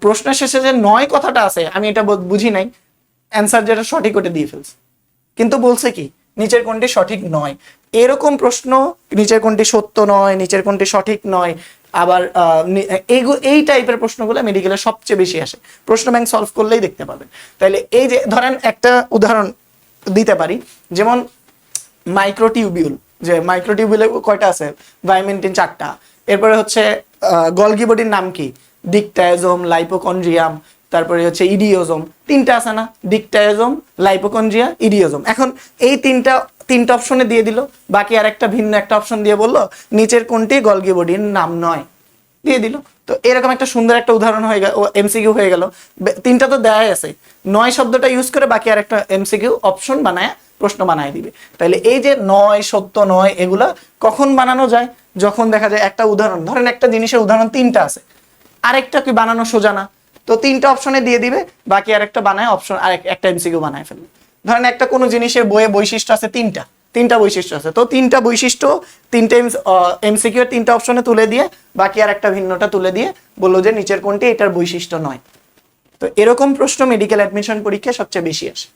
প্রশ্নের শেষে যে 9 কথাটা আছে আমি এটা বুঝি নাই, অ্যান্সার যেটা সঠিক ওটা দিয়ে ফেলছি, কিন্তু বলছে কি নিচের কোনটি সঠিক নয়। এরকম প্রশ্ন, নিচের কোনটি সত্য নয়, নিচের কোনটি সঠিক নয়, আবার এই টাইপের প্রশ্নগুলো মেডিকেলে সবচেয়ে বেশি আসে, প্রশ্ন ব্যাংক সলভ করলেই দেখতে পাবেন। তাহলে এই যে ধরেন একটা উদাহরণ দিতে পারি, যেমন মাইক্রোটিউবিউল, যে মাইক্রোটিউবিউলে কয়টা আছে, ভাইমেন্টিন 4টা, এরপরে হচ্ছে গলগি বডির নাম কি, ডিকটায়োজোম, লাইপোকন্ড্রিয়াম, তারপরে হচ্ছে ইডিওজোম, 3টা আছে না, ডিকটায়োজোম, লাইপোকন্ড্রিয়া, ইডিওজোম। এখন এই তিনটা অপশনে দিয়ে দিল, বাকি আর একটা ভিন্ন একটা অপশন দিয়ে বললো নিচের কোনটি গলগি বডির নাম নয়, দিয়ে দিল। তো এরকম একটা সুন্দর একটা উদাহরণ হয়ে গেল, এমসিকিউ হয়ে গেল। 3টা তো দেয়াই আছে, 9 শব্দটা ইউজ করে বাকি আর একটা এমসিকিউ অপশন বানায় প্রশ্ন বানায় দিবে। তাহলে এই যে 9 সত্য 9 এগুলা কখন বানানো যায়, যখন দেখা যায় একটা উদাহরণ, ধরেন একটা জিনিসের উদাহরণ 3টা আছে, আরেকটা কি বানানো সোজা না, তো 3টা অপশনে দিয়ে দিবে, বাকি আরেকটা বানায় অপশন একটা এমসিকিউ বানায় ফেলবে। ধরেন একটা কোনো জিনিসের বইয়ে বৈশিষ্ট্য আছে 3টা বৈশিষ্ট্য আছে, তো 3টা বৈশিষ্ট্য 3টা এমসিকিউ 3টা অপশনে তুলে দিয়ে বাকি আর একটা ভিন্নটা তুলে দিয়ে বললো যে নিচের কোনটি এটার বৈশিষ্ট্য নয়। তো এরকম প্রশ্ন মেডিকেল অ্যাডমিশন পরীক্ষায় সবচেয়ে বেশি আসে,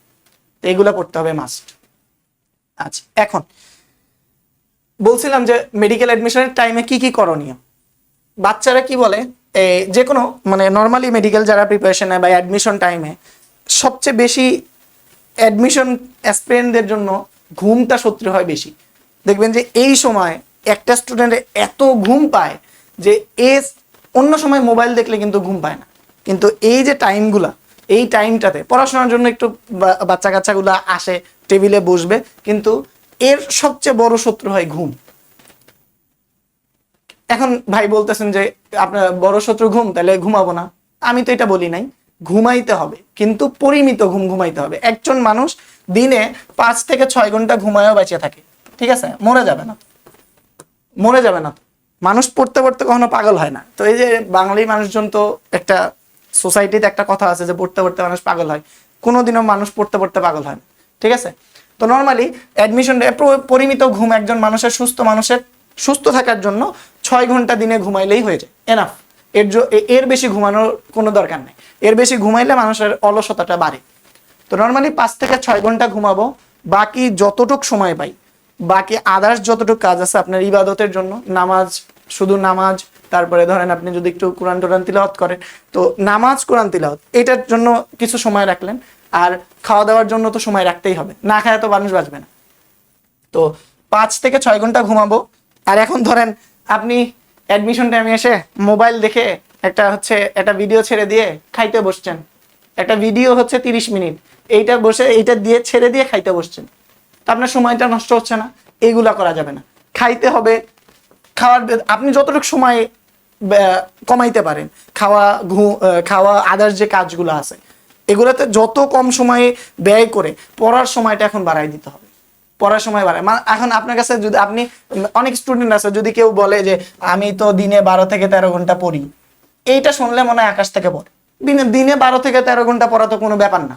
তো এগুলা পড়তে হবে মাস্ট। আচ্ছা, এখন বলছিলাম যে মেডিকেল অ্যাডমিশনের টাইমে কি কি করণীয়। বাচ্চারা কি বলে, যে কোনো মানে নর্মালি মেডিকেল যারা প্রিপারেশন নেয় বা অ্যাডমিশন টাইমে সবচেয়ে বেশি অ্যাডমিশন অ্যাসপিরেন্টদের জন্য ঘুমটা শত্রু হয় বেশি। দেখবেন যে এই সময় একটা স্টুডেন্ট এত ঘুম পায় যে অন্য সময় মোবাইল দেখলে কিন্তু ঘুম পায় না, কিন্তু এই যে টাইমগুলা, এই টাইমটাতে পড়াশোনার জন্য একটু বাচ্চা কাচ্চাগুলো আসে, টেবিলে বসবে, কিন্তু এর সবচেয়ে বড় শত্রু হয় ঘুম। এখন ভাই বলতেছেন যে আপনার বড় শত্রু ঘুম, তাহলে ঘুমাবো না। আমি তো এটা বলি নাই, ঘুমাইতে হবে, কিন্তু পরিমিত ঘুম ঘুমাইতে হবে। একজন মানুষ দিনে 5 থেকে 6 ঘন্টা ঘুমায়ও বেঁচে থাকে, ঠিক আছে, মরে যাবে না, মরে যাবে না। মানুষ পড়তে পড়তে কখনো পাগল হয় না। তো এই যে বাঙালি মানুষজন, তো একটা সোসাইটিতে একটা কথা আছে যে পড়তে পড়তে মানুষ পাগল হয়, কোনোদিনও মানুষ পড়তে পড়তে পাগল হয় না, ঠিক আছে। তো নর্মালি অ্যাডমিশন পরিমিত ঘুম একজন মানুষের সুস্থ থাকার জন্য 6 ঘন্টা দিনে ঘুমাইলেই হয়ে যায়, এনাফ। এর বেশি ঘুমানোর কোনো দরকার নেই, এর বেশি ঘুমাইলে মানুষের অলসতাটা বাড়ে। তো নর্মালি 5 থেকে 6 ঘন্টা ঘুমাবো, বাকি যতটুক সময় পাই, বাকি আদার্স যতটুকু কাজ আছে আপনার ইবাদতের জন্য, নামাজ, শুধু নামাজ, তারপরে ধরেন আপনি যদি একটু কোরআন টোরআন তিলাওয়াত করেন, তো নামাজ কোরআন তিলাওয়াত এটার জন্য কিছু সময় রাখলেন, আর খাওয়া দাওয়ার জন্য তো সময় রাখতেই হবে, না খায় তো মানুষ বাঁচবে না। তো 5 থেকে 6 ঘন্টা ঘুমাবো। আর এখন ধরেন আপনি অ্যাডমিশন টাইমে এসে মোবাইল দেখে একটা ভিডিও ছেড়ে দিয়ে খাইতে বসছেন, একটা ভিডিও হচ্ছে 30 মিনিট, এইটা দিয়ে ছেড়ে দিয়ে খাইতে বসছেন, তো আপনার সময়টা নষ্ট হচ্ছে না? এইগুলা করা যাবে না। খাইতে হবে, আপনি যতটুকু সময় কমাইতে পারেন, খাওয়া আদার্স যে কাজগুলো আছে এগুলোতে যত কম সময়ে ব্যয় করে পড়ার সময়টা এখন বাড়াই দিতে হবে, পড়ার সময় বাড়ায়। এখন আপনার কাছে যদি অনেক স্টুডেন্ট আছে, যদি কেউ বলে যে আমি তো দিনে 12 থেকে 13 ঘন্টা পড়ি, এইটা শুনলে মনে হয় আকাশ থেকে পড়ে। দিনে 12 থেকে 13 ঘন্টা পড়া তো কোনো ব্যাপার না।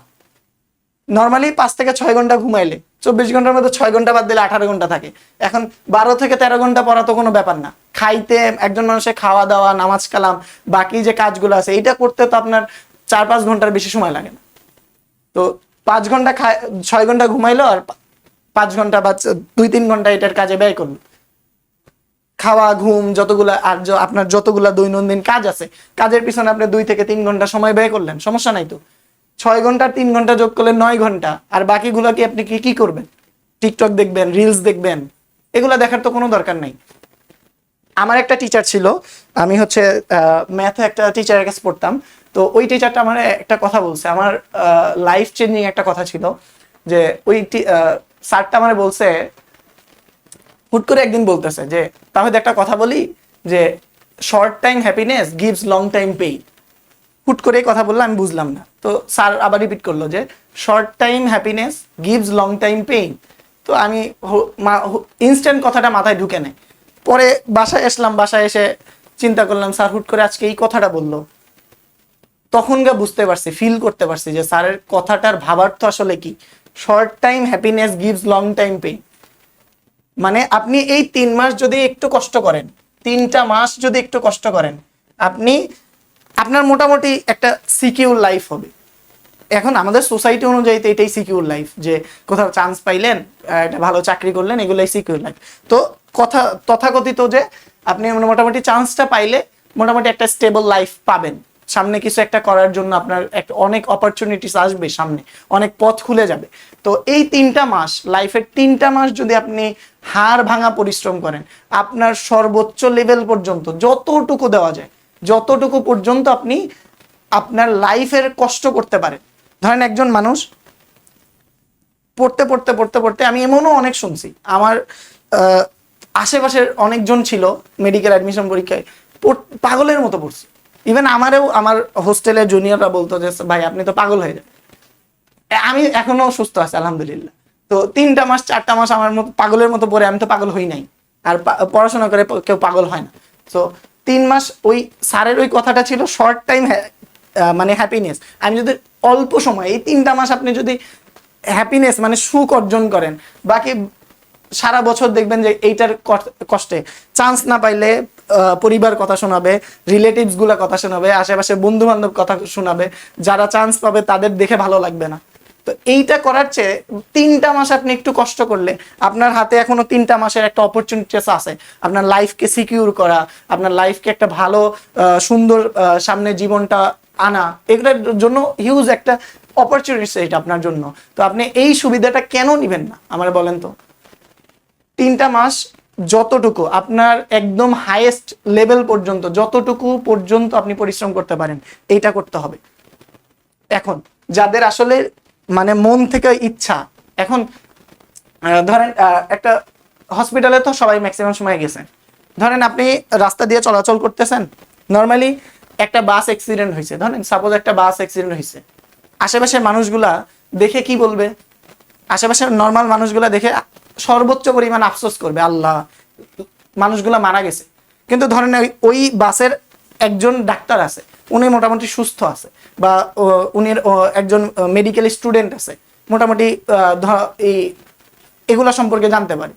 নর্মালি 5 থেকে 6 ঘন্টা ঘুমাইলে 24 ঘন্টার মধ্যে 6 ঘন্টা বাদ দিলে 18 ঘন্টা থাকে। এখন 12 থেকে 13 ঘন্টা পড়া তো কোনো ব্যাপার না। খাইতে, একজন মানুষের খাওয়া দাওয়া, নামাজ কালাম, বাকি যে কাজগুলো আছে এইটা করতে তো আপনার 4-5 ঘন্টার বেশি সময় লাগে না। তো 5 ঘন্টা 6 ঘন্টা ঘুমাইলো, আর 5 ঘন্টা বা 2-3 ঘন্টা এটার কাজে ব্যয় করলো। খাওয়া, ঘুম, যতগুলা আর আপনার যতগুলা দৈনন্দিন কাজ আছে, কাজের পিছনে আপনি 2 থেকে 3 ঘন্টা সময় ব্যয় করলেন, সমস্যা নাই তো। 6 ঘন্টা 3 ঘন্টা যোগ করলে 9 ঘন্টা, আর বাকিগুলো কি আপনি কি করবেন? টিকটক দেখবেন, রিলস দেখবেন, এগুলা দেখার তো কোনো দরকার নাই। আমার একটা টিচার ছিল, আমি ম্যাথে একটা টিচারের কাছে পড়তাম, তো ওই টিচারটা আমার একটা কথা বলছে, আমার লাইফ চেঞ্জিং একটা কথা ছিল, যে ওই স্যারটা আমার বলছে, হুট করে একদিন বলতেছে যে তাহলে একটা কথা বলি, যে short time happiness gives long time pain. হুট করে কথা বললো, আমি বুঝলাম না, তো স্যার আবার রিপিট করলো যে short time happiness gives long time pain. তো আমি ইনস্ট্যান্ট কথাটা মাথায় ঢুকে নেয়। পরে বাসায় আসলাম, বাসায় এসে চিন্তা করলাম স্যার হুট করে আজকে এই কথাটা বললো, তখন বুঝতে পারছি, ফিল করতে পারছি যে স্যারের কথাটার ভাবার্থ আসলে কি। Short time happiness gives long time pain মানে আপনি এই 3 মাস যদি একটু কষ্ট করেন, 3টা মাস যদি একটু কষ্ট করেন, আপনার মোটামুটি একটা সিকিউর লাইফ হবে। এখন আমাদের সোসাইটি অনুযায়ী তো এটাই সিকিউর লাইফ, যে কোথাও চান্স পাইলেন, একটা ভালো চাকরি করলেন, এগুলাই সিকিউর লাইফ। তো তথাকথিত যে আপনি মোটামুটি চান্সটা পাইলে মোটামুটি একটা স্টেবল লাইফ পাবেন, সামনে কিছু একটা করার জন্য আপনার একটা অনেক অপরচুনিটিস আসবে, সামনে অনেক পথ খুলে যাবে। তো এই 3টা মাস, লাইফের 3টা মাস যদি আপনি হাড় ভাঙা পরিশ্রম করেন, আপনার সর্বোচ্চ লেভেল পর্যন্ত যতটুকু দেওয়া যায়, যতটুকু পর্যন্ত আপনি আপনার লাইফের কষ্ট করতে পারেন। ধরেন একজন মানুষ পড়তে পড়তে পড়তে পড়তে, আমি এমনও অনেক শুনছি, আমার আশেপাশের অনেকজন ছিল মেডিকেল অ্যাডমিশন পরীক্ষায় পাগলের মতো পড়ছে। ইভেন আমারও, আমার হোস্টেলের জুনিয়ররা বলতো যে ভাই আপনি তো পাগল হয়ে যান। আমি এখনো সুস্থ আছি আলহামদুলিল্লাহ। তো 3টা মাস 4টা মাস আমার মতো পাগলের মতো পড়ে আমি তো পাগল হই নাই, আর পড়াশোনা করে কেউ পাগল হয় না। তো 3 মাস ওই স্যারের ওই কথাটা ছিল শর্ট টাইম মানে হ্যাপিনেস। আমি যদি অল্প সময় এই 3টা মাস আপনি যদি হ্যাপিনেস মানে সুখ অর্জন করেন, বাকি সারা বছর দেখবেন যে এইটার কষ্টে চান্স না পাইলে পরিবার কথা শোনাবে, রিলেটিভস গুলা কথা শোনাবে, আশেপাশে বন্ধু বান্ধব কথা শোনাবে, যারা চান্স পাবে তাদের দেখে ভালো লাগবে না। তো এইটা করার চেয়ে 3টা মাস আপনি একটু কষ্ট করলে, আপনার হাতে এখনো 3টা মাসের একটা অপরচুনিটিস আছে আপনার লাইফকে সিকিউর করা, আপনার লাইফকে একটা ভালো সুন্দর সামনে জীবনটা আনা, এগুলোর জন্য হিউজ একটা অপরচুনিটিস এটা আপনার জন্য। তো আপনি এই সুবিধাটা কেন নিবেন না আমার বলেন তো? 3টা মাস যতটুকু আপনার একদম হাইয়েস্ট লেভেল পর্যন্ত, যতটুকু পর্যন্ত আপনি পরিশ্রম করতে পারেন এইটা করতে হবে। এখন যাদের আসলে মানে মন থেকে ইচ্ছা, এখন ধরেন একটা হসপিটালে তো সবাই ম্যাক্সিমাম সময় গেছেন, ধরেন আপনি রাস্তা দিয়ে চলাচল করতেছেন, নর্মালি একটা বাস অ্যাক্সিডেন্ট হয়েছে, ধরেন সাপোজ একটা বাস অ্যাক্সিডেন্ট হয়েছে, আশেপাশের মানুষগুলা দেখে কি বলবে? আশেপাশের নর্মাল মানুষগুলা দেখে সর্বোচ্চ পরিমাণ আফসোস করবে, আল্লাহ মানুষগুলা মারা গেছে। কিন্তু ধরেন ওই বাসের একজন ডাক্তার আছে, উনি মোটামুটি সুস্থ আছে, বা উনি একজন মেডিকেল স্টুডেন্ট আছে, মোটামুটি এই এগুলা সম্পর্কে জানতে পারে।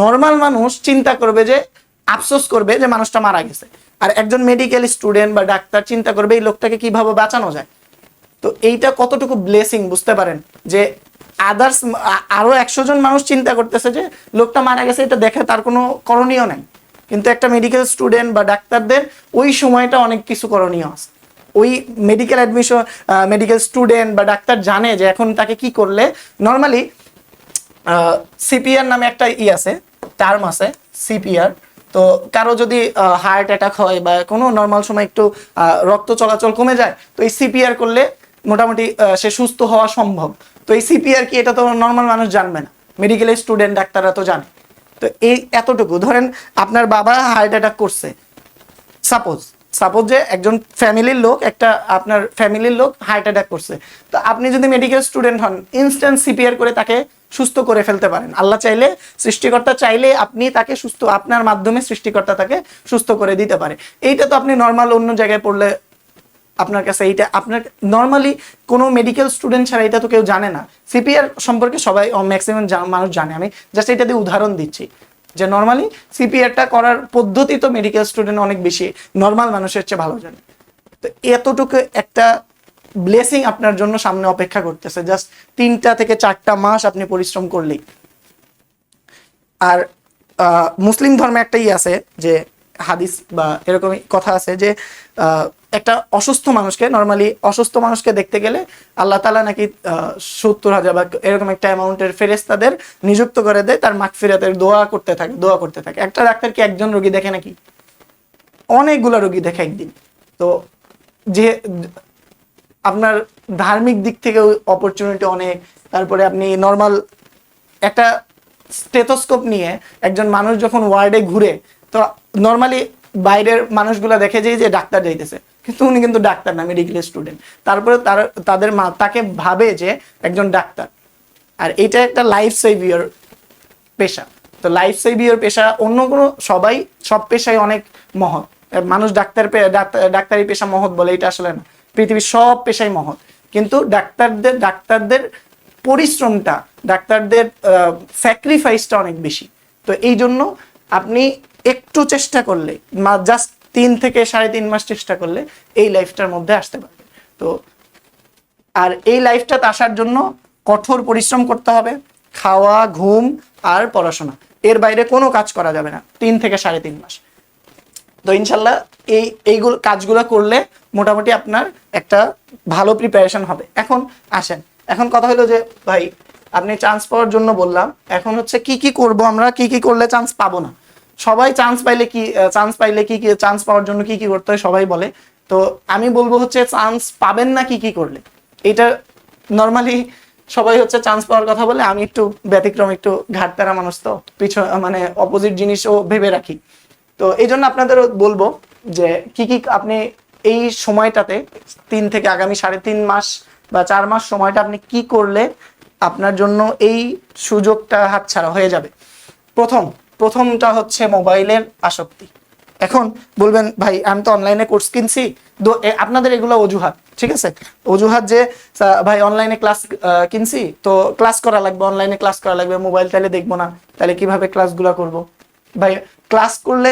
নর্মাল মানুষ চিন্তা করবে যে, আফসোস করবে যে মানুষটা মারা গেছে, আর একজন মেডিকেল স্টুডেন্ট বা ডাক্তার চিন্তা করবে এই লোকটাকে কিভাবে বাঁচানো যায়। তো এইটা কতটুকু ব্লেসিং বুঝতে পারেন, যে আদার্স আরো 100 জন মানুষ চিন্তা করতেছে যে লোকটা মারা গেছে, এটা দেখে তার কোনো করণীয় নাই, কিন্তু একটা মেডিকেল স্টুডেন্ট বা ডাক্তারদের ওই সময়টা অনেক কিছু করণীয় আছে। ওই মেডিকেল অ্যাডমিশন, মেডিকেল স্টুডেন্ট বা ডাক্তার জানে যে এখন তাকে কি করলে, নর্মালি সিপিআর নামে একটা আছে, টার্ম আছে সিপিআর। তো কারো যদি হার্ট অ্যাটাক হয় বা কোনো নর্মাল সময় একটু রক্ত চলাচল কমে যায়, তো এই সিপিআর করলে মোটামুটি সে সুস্থ হওয়া সম্ভব। তো এই সিপিআর কি, এটা তো নর্মাল মানুষ জানবে না, মেডিকেল স্টুডেন্ট ডাক্তাররা তো জানে। তো এই এতটুকু, ধরেন আপনার বাবা হার্ট অ্যাটাক করছে, সাপোজ যে একজন ফ্যামিলির লোক, একটা আপনার ফ্যামিলির লোক হার্ট অ্যাটাক করছে, তো আপনি যদি মেডিকেল স্টুডেন্ট হন, ইনস্ট্যান্ট সিপিআর করে তাকে সুস্থ করে ফেলতে পারেন। আল্লাহ চাইলে, সৃষ্টিকর্তা চাইলে আপনি তাকে সুস্থ, আপনার মাধ্যমে সৃষ্টিকর্তা তাকে সুস্থ করে দিতে পারে। এইটা তো আপনি নর্মাল অন্য জায়গায় পড়লে আপনার কাছে এইটা, আপনার নর্মালি কোনো মেডিকেল স্টুডেন্ট ছাড়া এটা তো কেউ জানে না। সিপিআর সম্পর্কে সবাই ম্যাক্সিমাম মানুষ জানে, আমি জাস্ট এটা দিয়ে উদাহরণ দিচ্ছি যে নর্মালি সিপিআরটা করার পদ্ধতি তো মেডিকেল স্টুডেন্ট অনেক বেশি নর্মাল মানুষের চেয়ে ভালো জানে। তো এতটুকু একটা ব্লেসিং আপনার জন্য সামনে অপেক্ষা করতেছে, জাস্ট 3টা থেকে 4টা মাস আপনি পরিশ্রম করলেই। আর মুসলিম ধর্মে একটাই আছে যে হাদিস বা এরকমই কথা আছে যে একটা অসুস্থ মানুষকে, নর্মালি অসুস্থ মানুষকে দেখতে গেলে আল্লাহ তাআলা নাকি 70,000 বা এরকম একটা অ্যামাউন্টের ফেরেশতাদের নিযুক্ত করে দেয়, তার মাগফিরাতের দোয়া করতে থাকে। একটা ডাক্তার কি একজন রোগী দেখে নাকি? অনেকগুলো রোগী দেখে একদিন। তো যে আপনার ধার্মিক দিক থেকে অপরচুনিটি অনেক। তারপরে আপনি নর্মাল একটা স্টেথোস্কোপ নিয়ে একজন মানুষ যখন ওয়ার্ডে ঘুরে, তো নর্মালি বাইরের মানুষগুলো দেখে যে ডাক্তার যাইতেছে, কিন্তু উনি কিন্তু ডাক্তার না, মেডিকেল স্টুডেন্ট। তারপরে তাদের তাকে ভাবে যে একজন ডাক্তার। আর এটা একটা লাইফ সেভিয়র পেশা। তো লাইফ সেভিয়র পেশা অন্য কোনো, সব পেশাই অনেক মহৎ। মানুষ ডাক্তারি পেশা মহৎ বলে, এটা আসলে না, পৃথিবীর সব পেশাই মহৎ। কিন্তু ডাক্তারদের পরিশ্রমটা, ডাক্তারদের স্যাক্রিফাইসটা অনেক বেশি। তো এই জন্য আপনি একটু চেষ্টা করলে, জাস্ট 3 থেকে 3.5 মাস চেষ্টা করলে এই লাইফটার মধ্যে আসতে পারবে। তো আর এই লাইফটাতে আসার জন্য কঠোর পরিশ্রম করতে হবে, খাওয়া, ঘুম আর পড়াশোনা, এর বাইরে কোনো কাজ করা যাবে না 3 থেকে 3.5 মাস। তো ইনশাল্লাহ এইগুলো কাজগুলো করলে মোটামুটি আপনার একটা ভালো প্রিপারেশন হবে। এখন আসেন, এখন কথা হলো যে ভাই আপনি চান্স পাওয়ার জন্য বললাম, এখন হচ্ছে কি কি করব আমরা, কি কি করলে চান্স পাবো না। সবাই চান্স পাইলে কি চান্স পাওয়ার জন্য কি কি করতে হয় সবাই বলে। তো আমি বলবো হচ্ছে চান্স পাবেন না কি কি করলে। এটা নর্মালি সবাই হচ্ছে চান্স পাওয়ার কথা বলে, আমি একটু ব্যতিক্রম, একটু ঘাটতারা মানুষ, তো মানে অপোজিট জিনিসও ভেবে রাখি। তো এই জন্য আপনাদের বলবো যে কি কি আপনি এই সময়টাতে 3 থেকে আগামী 3.5 মাস বা 4 মাস সময়টা আপনি কি করলে আপনার জন্য এই সুযোগটা হাতছাড়া হয়ে যাবে। প্রথমটা হচ্ছে মোবাইলের আসক্তি। এখন বলবেন ভাই আমি তো অনলাইনে কোর্স কিনছি, আপনাদের এগুলো অজুহাত, ঠিক আছে, অজুহাত যে ভাই অনলাইনে ক্লাস কিনছি তো ক্লাস করা লাগবে, অনলাইনে ক্লাস করা লাগবে, মোবাইল তাহলে দেখবো না, তাহলে কিভাবে ক্লাসগুলো করব। ভাই ক্লাস করলে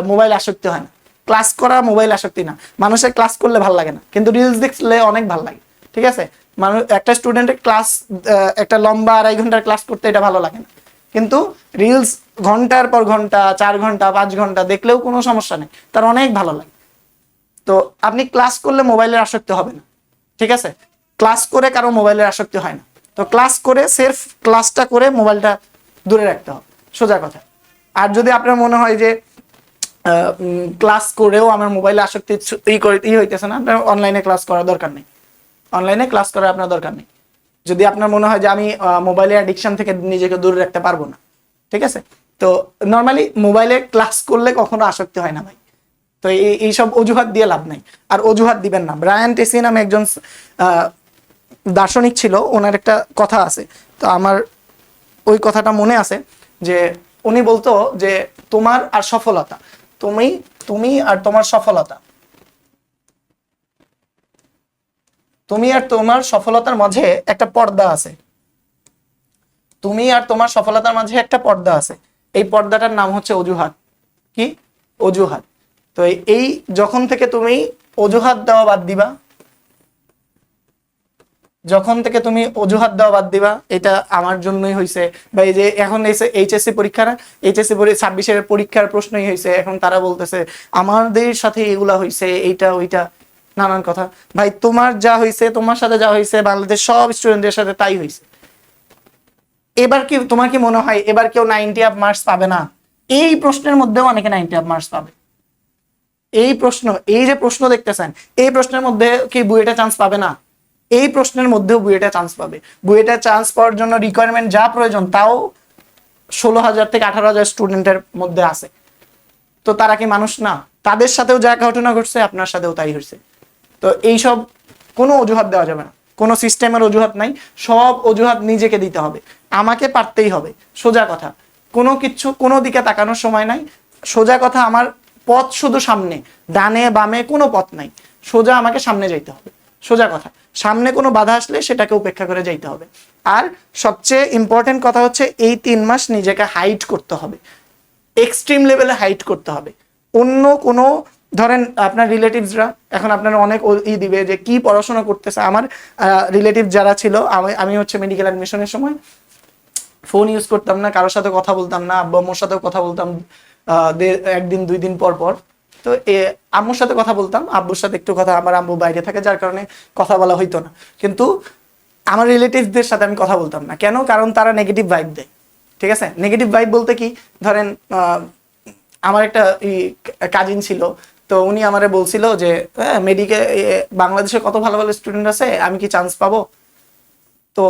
মোবাইল আসক্তি হয় না, ক্লাস করা মোবাইল আসক্তি না। মানুষের ক্লাস করলে ভালো লাগে না, কিন্তু রিলস দেখলে অনেক ভালো লাগে, ঠিক আছে। মানুষ একটা স্টুডেন্টের ক্লাস একটা লম্বা 2.5 ঘন্টার ক্লাস করতে এটা ভালো লাগে না, কিন্তু রিলস ঘন্টার পর ঘন্টা 4 ঘন্টা 5 ঘন্টা দেখলেও কোনো সমস্যা নেই, তার অনেক ভালো লাগে। তো আপনি ক্লাস করলে মোবাইলের আসক্তি হবে না, ঠিক আছে। ক্লাস করে কারো মোবাইলের আসক্তি হয় না। তো ক্লাস করে সেলফ ক্লাসটা করে মোবাইলটা দূরে রাখতে হবে, সোজা কথা। আর যদি আপনার মনে হয় যে ক্লাস করেও আমার মোবাইলে আসক্তি হইতেছে না, আপনার অনলাইনে ক্লাস করার দরকার নেই, অনলাইনে ক্লাস করার আপনার দরকার নেই। যদি আপনার মনে হয় যে আমি মোবাইলের অ্যাডিকশন থেকে নিজেকে দূরে রাখতে পারবো না, ঠিক আছে। তো নর্মালি মোবাইলে ক্লাস করলে কখনো আসক্তি হয় না ভাই। তো এইসব অজুহাত দিয়ে লাভ নাই, আর অজুহাত দিবেন না। ব্রায়ান টেসি নামে একজন দার্শনিক ছিল, ওনার একটা কথা আছে, তো আমার ওই কথাটা মনে আছে যে উনি বলতো যে তোমার আর সফলতা, তুমি আর তোমার সফলতা, তুমি আর তোমার সফলতার মাঝে একটা পর্দা আছে, তুমি আর তোমার সফলতার মাঝে একটা পর্দা আছে। এই পর্দাটার নাম হচ্ছে অজুহাত। কি? অজুহাত। তো এই যখন থেকে তুমি অজুহাত দেওয়া বাদ দিবা, যখন থেকে তুমি অজুহাত দেওয়া বাদ দিবা, এটা আমার জন্যই হয়েছে, বা এই যে এখন এসে এইচএসসি পরীক্ষা, এইচএসসি 26-এর পরীক্ষার প্রশ্নই হয়েছে, এখন তারা বলতেছে আমাদের সাথে এগুলা হয়েছে, এইটা ওইটা নানান কথা। ভাই তোমার যা হয়েছে, তোমার সাথে যা হয়েছে, বাংলাদেশ সব স্টুডেন্টদের সাথে তাই হয়েছে। এবার কি তোমার কি মনে হয় এবার কেউ 90 আপ মার্কস পাবে না? এই প্রশ্নের মধ্যেও অনেকে 90 আপ মার্কস পাবে। এই প্রশ্ন, এই যে প্রশ্ন দেখতেছেন, এই প্রশ্নের মধ্যে কি বুয়েটে চান্স পাবে না? এই প্রশ্নের মধ্যেও বুয়েটে চান্স পাবে। বুয়েটে চান্স পাওয়ার জন্য রিকোয়ারমেন্ট যা প্রয়োজন তাও 16,000 থেকে 18,000 স্টুডেন্টের মধ্যে আছে। তো তারা কি মানুষ না? তাদের সাথেও যা ঘটনা ঘটছে আপনার সাথেও তাই হয়েছে। তো এইসব কোনো অজুহাত দেওয়া যাবে না, কোনো সিস্টেমের অজুহাত নাই, সব অজুহাত নিজেকে দিতে হবে, আমাকে পারতেই হবে। সোজা কথা, কোনো কিছু কোনো দিকে তাকানোর সময় নাই, সোজা কথা, আমার পথ শুধু সামনে, ডানে বামে কোনো পথ নাই, সোজা আমাকে সামনে যাইতে হবে, সোজা কথা। সামনে কোনো বাধা আসলে সেটাকে উপেক্ষা করে যাইতে হবে। আর সবচেয়ে ইম্পর্টেন্ট কথা হচ্ছে এই 3 মাস নিজেকে হাইড করতে হবে, এক্সট্রিম লেভেলে হাইড করতে হবে। অন্য কোনো, ধরেন আপনার রিলেটিভসরা এখন আপনার অনেক দিবে যে কি পড়াশোনা করতেছে। আমার রিলেটিভ যারা ছিল, আমি হচ্ছে মেডিকেল অ্যাডমিশনের সময় ফোন ইউজ করতাম না, কারোর সাথে কথা বলতাম না, আব্বু আম্মুর সাথেও কথা বলতাম 1 দিন 2 দিন পর পর। তো আম্মুর সাথে কথা বলতাম, আব্বুর সাথে একটু কথা, আমার আম্মু বাইরে থাকে যার কারণে কথা বলা হইতো না। কিন্তু আমার রিলেটিভসদের সাথে আমি কথা বলতাম না, কেন? কারণ তারা নেগেটিভ ভাইব দেয়, ঠিক আছে। নেগেটিভ ভাইব বলতে কি, ধরেন আমার একটা কাজিন ছিল, তো উনি আমারে বলছিল যে মেডিকেল বাংলাদেশে কত ভালো ভালো স্টুডেন্ট আছে, আমি কি চান্স পাবো? তো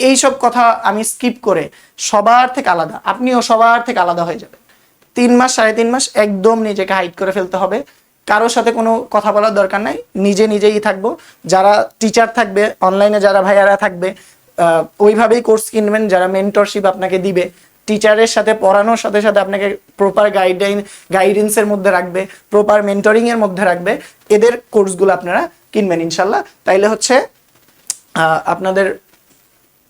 এইসব কথা আমি স্কিপ করে সবার থেকে আলাদা, আপনিও সবার থেকে আলাদা হয়ে যাবেন। 3 মাস 3.5 মাস একদম নিজেকে হাইড করে ফেলতে হবে, কারোর সাথে কোনো কথা বলার দরকার নাই, নিজেই থাকবো। যারা টিচার থাকবে অনলাইনে, যারা ভাইয়ারা থাকবে ওইভাবেই কোর্স কিনবেন, যারা মেন্টরশিপ আপনাকে দিবে, টিচারের সাথে পড়ানোর সাথে সাথে আপনাকে প্রপার গাইডেন্সের মধ্যে রাখবে, প্রপার মেন্টরিং এর মধ্যে রাখবে, এদের কোর্সগুলো আপনারা কিনবেন ইনশাল্লাহ। তাইলে হচ্ছে আপনাদের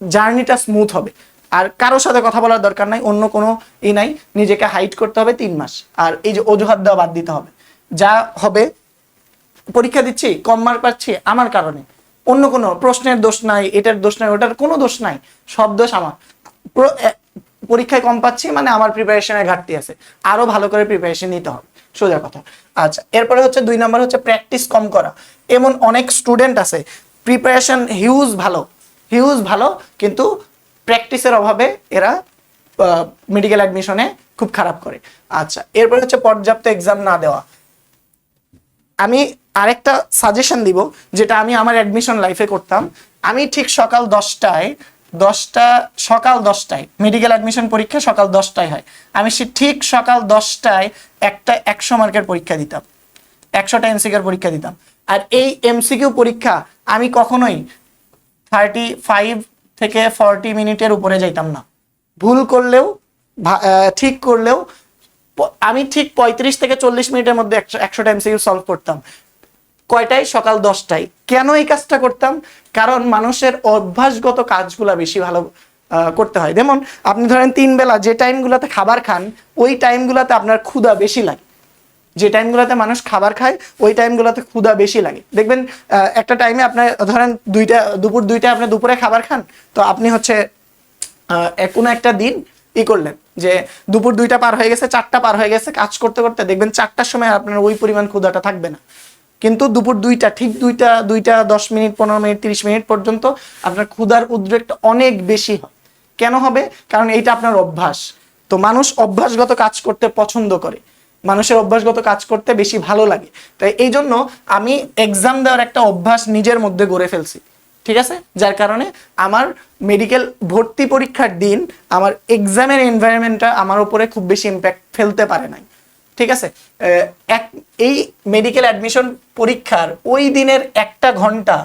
জার্নিটা স্মুথ হবে। আর কারোর সাথে কথা বলার দরকার নাই, অন্য কোনো নাই, নিজেকে হাইড করতে হবে 3 মাস। আর এই যে অজুহাত দেওয়া বাদ দিতে হবে। যা হবে, পরীক্ষা দিচ্ছি কম মার্ক পাচ্ছি আমার কারণে, অন্য কোনো প্রশ্নের দোষ নাই, এটার দোষ নাই, ওটার কোনো দোষ নাই, সব দোষ আমার। পরীক্ষায় কম পাচ্ছি মানে আমার প্রিপারেশনের ঘাটতি আছে, আরো ভালো করে প্রিপারেশন নিতে হবে, সোজা কথা। আচ্ছা, এরপরে হচ্ছে 2 নম্বর হচ্ছে প্র্যাকটিস কম করা। এমন অনেক স্টুডেন্ট আছে প্রিপারেশন হিউজ ভালো কিন্তু প্র্যাকটিসের অভাবে এরা মেডিকেল অ্যাডমিশনে খুব খারাপ করে। আচ্ছা, এরপরে হচ্ছে পর্যাপ্ত এক্সাম না দেওয়া। আমি আরেকটা সাজেশন দিব যেটা আমি আমার অ্যাডমিশন লাইফে করতাম। আমি ঠিক সকাল 10টায় মেডিকেল অ্যাডমিশন পরীক্ষা সকাল 10টায় হয়, আমি ঠিক সকাল 10টায় একটা 100 মার্কের পরীক্ষা দিতাম, 100টা এমসিকিউর পরীক্ষা দিতাম। আর এই এমসিকিউ পরীক্ষা আমি কখনোই 35 থেকে 40 মিনিটের উপরে যাইতাম না। ভুল করলেও ঠিক করলেও আমি ঠিক 35 থেকে 40 মিনিটের মধ্যে 100টা এমসিকিউ সলভ করতাম। কয়টায়? সকাল 10টায়। কেন এই কাজটা করতাম? কারণ মানুষের অভ্যাসগত কাজগুলা বেশি ভালো করতে হয়। যেমন আপনি ধরেন 3 বেলা যে টাইমগুলোতে খাবার খান ওই টাইমগুলোতে আপনার ক্ষুধা বেশি লাগে, যে টাইমগুলোতে মানুষ খাবার খায় ওই টাইমগুলোতে ক্ষুধা বেশি লাগে। দেখবেন একটা টাইমে আপনার ধরেন দুপুর 2টায় আপনি দুপুরে খাবার খান, তো আপনি হচ্ছে কোনো একটা দিন করলেন যে দুপুর 2টা পার হয়ে গেছে, 4টা পার হয়ে গেছে, কাজ করতে করতে দেখবেন 4টার সময় আপনার ওই পরিমাণ ক্ষুধাটা থাকবে না। কিন্তু দুপুর 2টা ঠিক 2টা 10 মিনিট 15 মিনিট 30 মিনিট পর্যন্ত আপনার ক্ষুধার উদ্রেকটা অনেক বেশি হয়। কেন হবে? কারণ এইটা আপনার অভ্যাস। তো মানুষ অভ্যাসগত কাজ করতে পছন্দ করে, মানুষের অভ্যাসগত কাজ করতে বেশি ভালো লাগে। তাই এই জন্য আমি এক্সাম দেওয়ার একটা অভ্যাস নিজের মধ্যে গড়ে ফেলছি, ঠিক আছে? যার কারণে আমার মেডিকেল ভর্তি পরীক্ষার দিন আমার এক্সামের এনভায়রনমেন্টটা আমার উপরে খুব বেশি ইম্প্যাক্ট ফেলতে পারে নাই, ঠিক আছে? এই মেডিকেল অ্যাডমিশন পরীক্ষার ওই দিনের 1টা ঘন্টা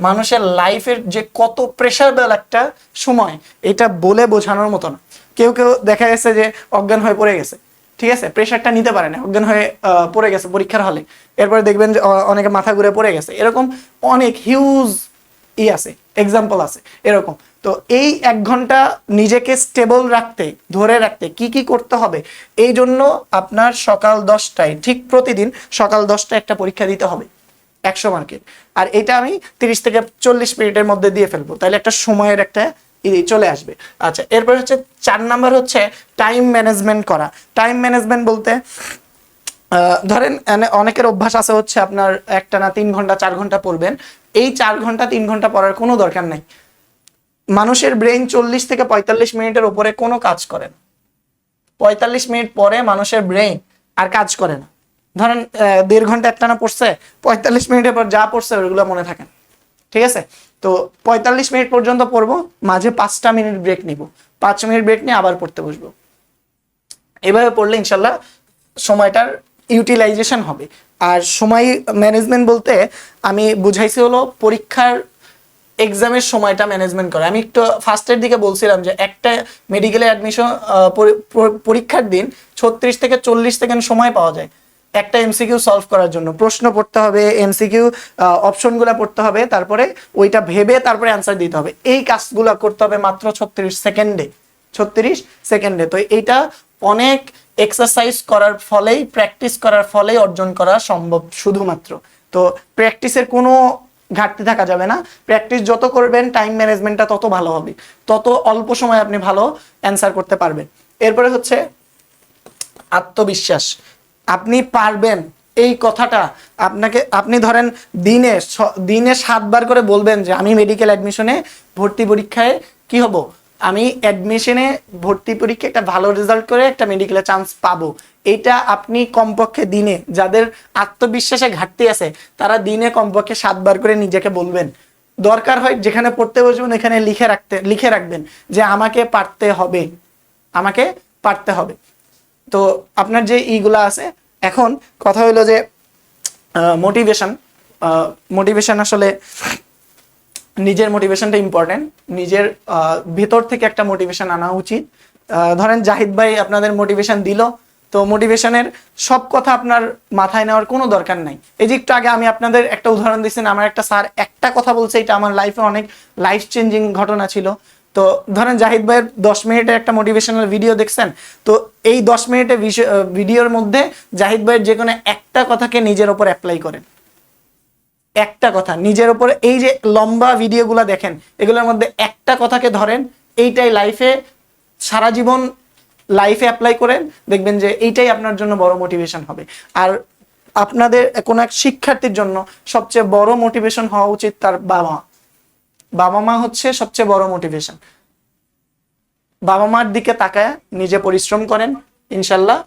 মানুষের লাইফের যে কত প্রেশারেবল একটা সময়, এটা বলে বোঝানোর মতো না। কেউ দেখা গেছে যে অজ্ঞান হয়ে পড়ে গেছে, ঠিক আছে? প্রেশারটা নিতে পারে না, অজ্ঞান হয়ে পড়ে গেছে পরীক্ষার হলে। এরপরে দেখবেন যে অনেকে মাথা ঘুরে পড়ে গেছে। এরকম অনেক হিউজ আছে, এক্সাম্পল আছে এরকম। তো এই 1 ঘন্টা নিজেকে স্টেবল রাখতে, ধরে রাখতে কি করতে হবে, এই জন্য আপনার সকাল 10টায় ঠিক প্রতিদিন সকাল 10টায় একটা পরীক্ষা দিতে হবে 100 মার্কের। আর এটা আমি 30 থেকে 40 মিনিটের মধ্যে দিয়ে ফেলবো, তাহলে একটা সময়ের একটা চলে আসবে। আচ্ছা, এরপর হচ্ছে 4 নাম্বার হচ্ছে টাইম ম্যানেজমেন্ট করা। টাইম ম্যানেজমেন্ট বলতে ধরেন অনেকের অভ্যাস আছে হচ্ছে আপনার একটানা 3 ঘন্টা 4 ঘন্টা পড়বেন। এই 4 ঘন্টা 3 ঘন্টা পড়ার কোনো দরকার নাই। মানুষের ব্রেইন 40 থেকে 45 মিনিটের উপরে কোনো কাজ করে না। 45 মিনিট পরে মানুষের ব্রেইন আর কাজ করে না। ধরেন 1.5 ঘন্টা একটানা পড়ছে, 45 মিনিটের পর যা পড়ছে ওইগুলো মনে থাকে না, ঠিক আছে? তো 45 মিনিট পর্যন্ত পড়বো, মাঝে 5টা মিনিট ব্রেক নিব, 5 মিনিট ব্রেক নিয়ে আবার পড়তে বসবো। এভাবে পড়লে ইনশাল্লাহ সময়টার ইউটিলাইজেশন হবে। আর সময় ম্যানেজমেন্ট বলতে আমি বুঝাইছি হলো পরীক্ষার এক্সামের সময়টা ম্যানেজমেন্ট করে। আমি একটু ফার্স্টের দিকে বলছিলাম যে একটা মেডিকেলে অ্যাডমিশন পরীক্ষার দিন 36 থেকে 40 সেকেন্ড সময় পাওয়া যায় একটা এমসিকিউ সলভ করার জন্য। প্রশ্ন পড়তে হবে, এমসিকিউ অপশনগুলো পড়তে হবে, তারপরে ওইটা ভেবে তারপরে অ্যান্সার দিতে হবে। এই কাজগুলো করতে হবে মাত্র 36 সেকেন্ডে। তো এইটা অনেক এক্সারসাইজ করার ফলেই, প্র্যাকটিস করার ফলেই অর্জন করা সম্ভব শুধুমাত্র। তো প্র্যাকটিসের কোনো ঘাটতি থাকা যাবে না। প্র্যাকটিস যত করবেন টাইম ম্যানেজমেন্টটা তত ভালো হবে, তত অল্প সময় আপনি ভালো অ্যান্সার করতে পারবেন। এরপরে হচ্ছে আত্মবিশ্বাস। আপনি পারবেন এই কথাটা আপনি ধরেন দিনে 7 বার করে বলবেন যে আমি মেডিকেল অ্যাডমিশনে ভর্তি পরীক্ষায় কি হব, আমি অ্যাডমিশনে ভর্তি পরীক্ষায় একটা ভালো রেজাল্ট করে একটা মেডিকেলে চান্স পাবো। এটা আপনি কমপক্ষে দিনে, যাদের আত্মবিশ্বাসে ঘাটতি আছে তারা দিনে কমপক্ষে 7 বার করে নিজেকে বলবেন। দরকার হয় যেখানে পড়তে বসবেন এখানে লিখে রাখবেন যে আমাকে পারতে হবে। তো আপনার যে ইগুলা আছে, এখন কথা হলো যে মোটিভেশন আসলে নিজের মোটিভেশনটা ইম্পর্টেন্ট। নিজের ভেতর থেকে একটা মোটিভেশন আনা উচিত। ধরেন জাহিদ ভাই আপনাদের মোটিভেশন দিল, তো মোটিভেশনের সব কথা আপনার মাথায় নেওয়ার কোনো দরকার নাই। এই যে একটু আগে আমি আপনাদের একটা উদাহরণ দিচ্ছেন, আমার একটা স্যার একটা কথা বলছে, এটা আমার লাইফে অনেক লাইফ চেঞ্জিং ঘটনা ছিল। তো ধরেন জাহিদ ভাইয়ের 10 মিনিটের একটা মোটিভেশনাল ভিডিও দেখছেন, তো এই 10 মিনিটের ভিডিওর মধ্যে জাহিদ ভাইয়ের যে কোনো একটা কথাকে নিজের ওপর অ্যাপ্লাই করেন। একটা কথা নিজের ওপরে, এই যে লম্বা ভিডিওগুলো দেখেন এগুলোর মধ্যে একটা কথাকে ধরেন, এইটাই লাইফে সারা জীবন লাইফে অ্যাপ্লাই করেন, দেখবেন যে এইটাই আপনার জন্য বড় মোটিভেশন হবে। আর আপনাদের কোনো এক শিক্ষার্থীর জন্য সবচেয়ে বড় মোটিভেশন হওয়া উচিত তার বাবা বাবা মা হচ্ছে সবচেয়ে বড় মোটিভেশন। বাবা মার দিকে তাকায় নিজে পরিশ্রম করেন, ইনশাল্লাহ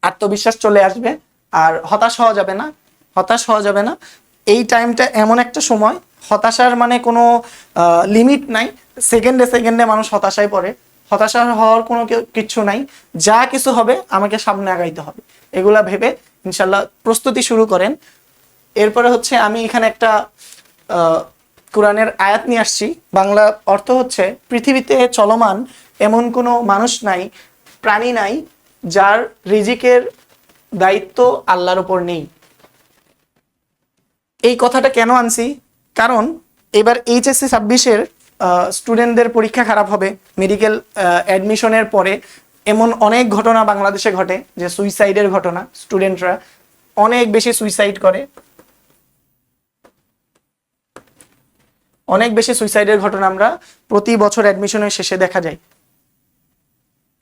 আত্মবিশ্বাস চলে আসবে, আর হতাশ হওয়া যাবে না, হতাশ হওয়া যাবে না। এই টাইমটা এমন একটা সময়, হতাশার মানে কোনো লিমিট নাই, সেকেন্ডে সেকেন্ডে মানুষ হতাশায় পড়ে। হতাশা হওয়ার কোনো কিচ্ছু নাই, যা কিছু হবে আমাকে সামনে আগাইতে হবে, এগুলা ভেবে ইনশাল্লাহ প্রস্তুতি শুরু করেন। এরপরে হচ্ছে আমি এখানে একটা কোরআনের আয়াত নিয়ে আসছি, বাংলা অর্থ হচ্ছে, পৃথিবীতে চলমান এমন কোনো মানুষ নাই, প্রাণী নাই যার রিজিকের দায়িত্ব আল্লাহর উপর নেই। এই কথাটা কেন আনছি, কারণ এবার এইচএসসি 26-এর স্টুডেন্টদের পরীক্ষা খারাপ হবে, মেডিকেল অ্যাডমিশনের পরে এমন অনেক ঘটনা বাংলাদেশে ঘটে যে সুইসাইডের ঘটনা, স্টুডেন্টরা অনেক বেশি সুইসাইড করে, অনেক বেশি সুইসাইডের ঘটনা আমরা প্রতি বছর অ্যাডমিশনের শেষে দেখা যায়।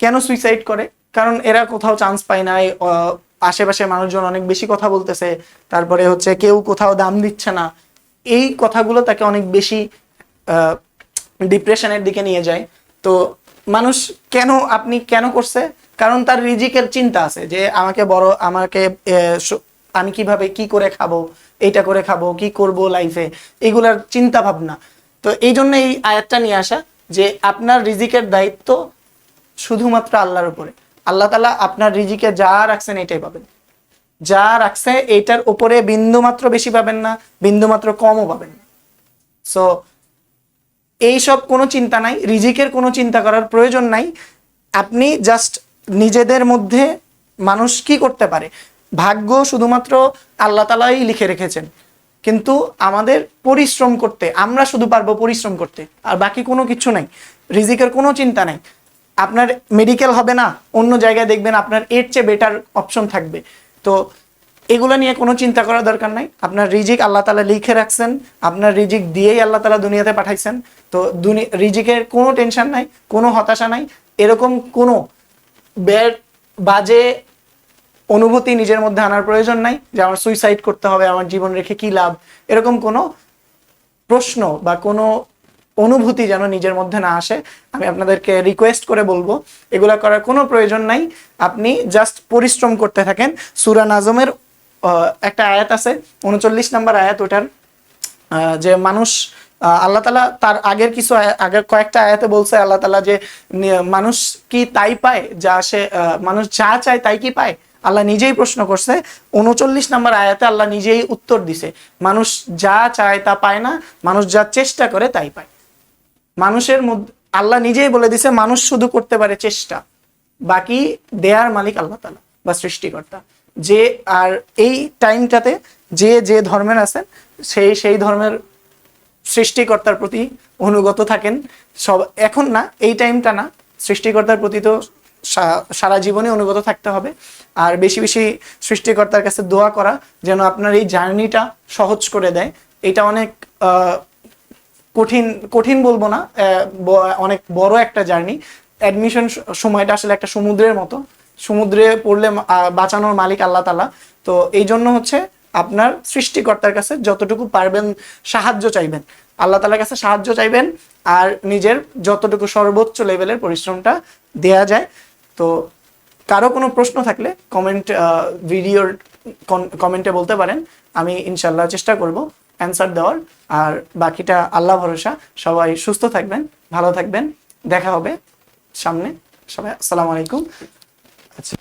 কেন সুইসাইড করে? কারণ এরা কোথাও চান্স পায় না, আশেপাশে মানুষজন অনেক বেশি কথা বলতেছে, তারপরে হচ্ছে কেউ কোথাও দাম দিচ্ছে না, এই কথাগুলো তাকে অনেক বেশি ডিপ্রেশনের দিকে নিয়ে যায়। তো মানুষ কেন, আপনি কেন করছে? কারণ তার রিজিকের চিন্তা আছে, যে আমাকে আমি কিভাবে কি করে খাবো, এইটা করে খাবো, কি করব লাইফে, এগুলার চিন্তা ভাবনা। তো এই জন্য এই আয়াতটা নিয়ে আসা, যে আপনার রিজিকের দায়িত্ব শুধুমাত্র আল্লাহর উপরে। আল্লাহ তাআলা আপনার রিজিকে যা রাখছেন এটাই পাবেন, যা রাখছে এইটার উপরে বিন্দুমাত্র বেশি পাবেন না, বিন্দুমাত্র কমও পাবেন না। সো এইসব কোনো চিন্তা নাই, রিজিকের কোনো চিন্তা করার প্রয়োজন নাই। আপনি জাস্ট নিজেদের মধ্যে, মানুষ কি করতে পারে, ভাগ্য শুধুমাত্র আল্লাহ তাআলাই লিখে রেখেছেন, কিন্তু আমাদের পরিশ্রম করতে, আমরা শুধু পারবো পরিশ্রম করতে, আর বাকি কোনো কিছু নাই। রিজিকের কোনো চিন্তা নাই। আপনার মেডিকেল হবে না, অন্য জায়গায় দেখবেন আপনার এর চেয়ে বেটার অপশন থাকবে। তো এগুলো নিয়ে কোনো চিন্তা করার দরকার নাই। আপনার রিজিক আল্লাহ তাআলা লিখে রাখছেন, আপনার রিজিক দিয়েই আল্লাহ তাআলা দুনিয়াতে পাঠাইছেন। তো রিজিকের কোনো টেনশন নাই, কোনো হতাশা নাই, এরকম কোনো বাজে অনুভূতি নিজের মধ্যে আনার প্রয়োজন নাই যে আমার সুইসাইড করতে হবে, আমার জীবন রেখে কি লাভ, এরকম কোনো প্রশ্ন বা কোনো অনুভূতি যেন নিজের মধ্যে না আসে। আমি আপনাদেরকে রিকোয়েস্ট করে বলবো, এগুলা করার কোনো প্রয়োজন নাই। আপনি জাস্ট পরিশ্রম করতে থাকেন। সূরা নাজমের একটা আয়াত আছে, 39 নম্বর আয়াত, ওটার যে মানুষ, আল্লাহ তাআলা তার আগের কয়েকটা আয়াতে বলছে আল্লাহ তাআলা যে মানুষ কি তাই পায় যা সে, মানুষ যা চায় তাই কি পায়? আল্লাহ নিজেই প্রশ্ন করছে। 39 নম্বর আয়াতে আল্লাহ নিজেই উত্তর দিছে, মানুষ যা চায় তা পায় না, মানুষ যা চেষ্টা করে তাই পায়। মানুষের মধ্যে আল্লাহ নিজেই বলে দিছে, মানুষ শুধু করতে পারে চেষ্টা, বাকি দেয়ার মালিক আল্লাহ তাআলা বা সৃষ্টিকর্তা। যে আর এই টাইমটাতে যে ধর্মের আছেন, সেই ধর্মের সৃষ্টিকর্তার প্রতি অনুগত থাকেন সব। এখন না, এই টাইমটা না, সৃষ্টিকর্তার প্রতি তো সারা জীবনে অনুগত থাকতে হবে। আর বেশি বেশি সৃষ্টিকর্তার কাছে দোয়া করা যেন আপনার এই জার্নিটা সহজ করে দেয়। এটা অনেক কঠিন বলবো না, অনেক বড় একটা জার্নি। অ্যাডমিশন সময়টা আসলে একটা সমুদ্রের মতো, সমুদ্রে পড়লে বাঁচানোর মালিক আল্লাহ তাআলা। তো এই জন্য হচ্ছে আপনার সৃষ্টিকর্তার কাছে যতটুকু পারবেন সাহায্য চাইবেন, আল্লাহ তাআলার কাছে সাহায্য চাইবেন, আর নিজের যতটুকু সর্বোচ্চ লেভেলের পরিশ্রমটা দেয়া যায়। তো কারো কোনো প্রশ্ন থাকলে ভিডিওর কমেন্টে বলতে পারেন, আমি ইনশাল্লাহ চেষ্টা করব অ্যান্সার দেওয়ার। আর বাকিটা আল্লাহ ভরসা। সবাই সুস্থ থাকবেন, ভালো থাকবেন, দেখা হবে সামনে। সবাই আসসালামু আলাইকুম। আচ্ছা।